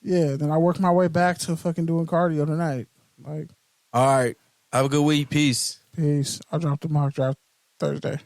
[SPEAKER 2] Yeah, then I work my way back to fucking doing cardio tonight. Like,
[SPEAKER 3] All right. Have a good week. Peace.
[SPEAKER 2] peace. I'll drop the mock draft Thursday.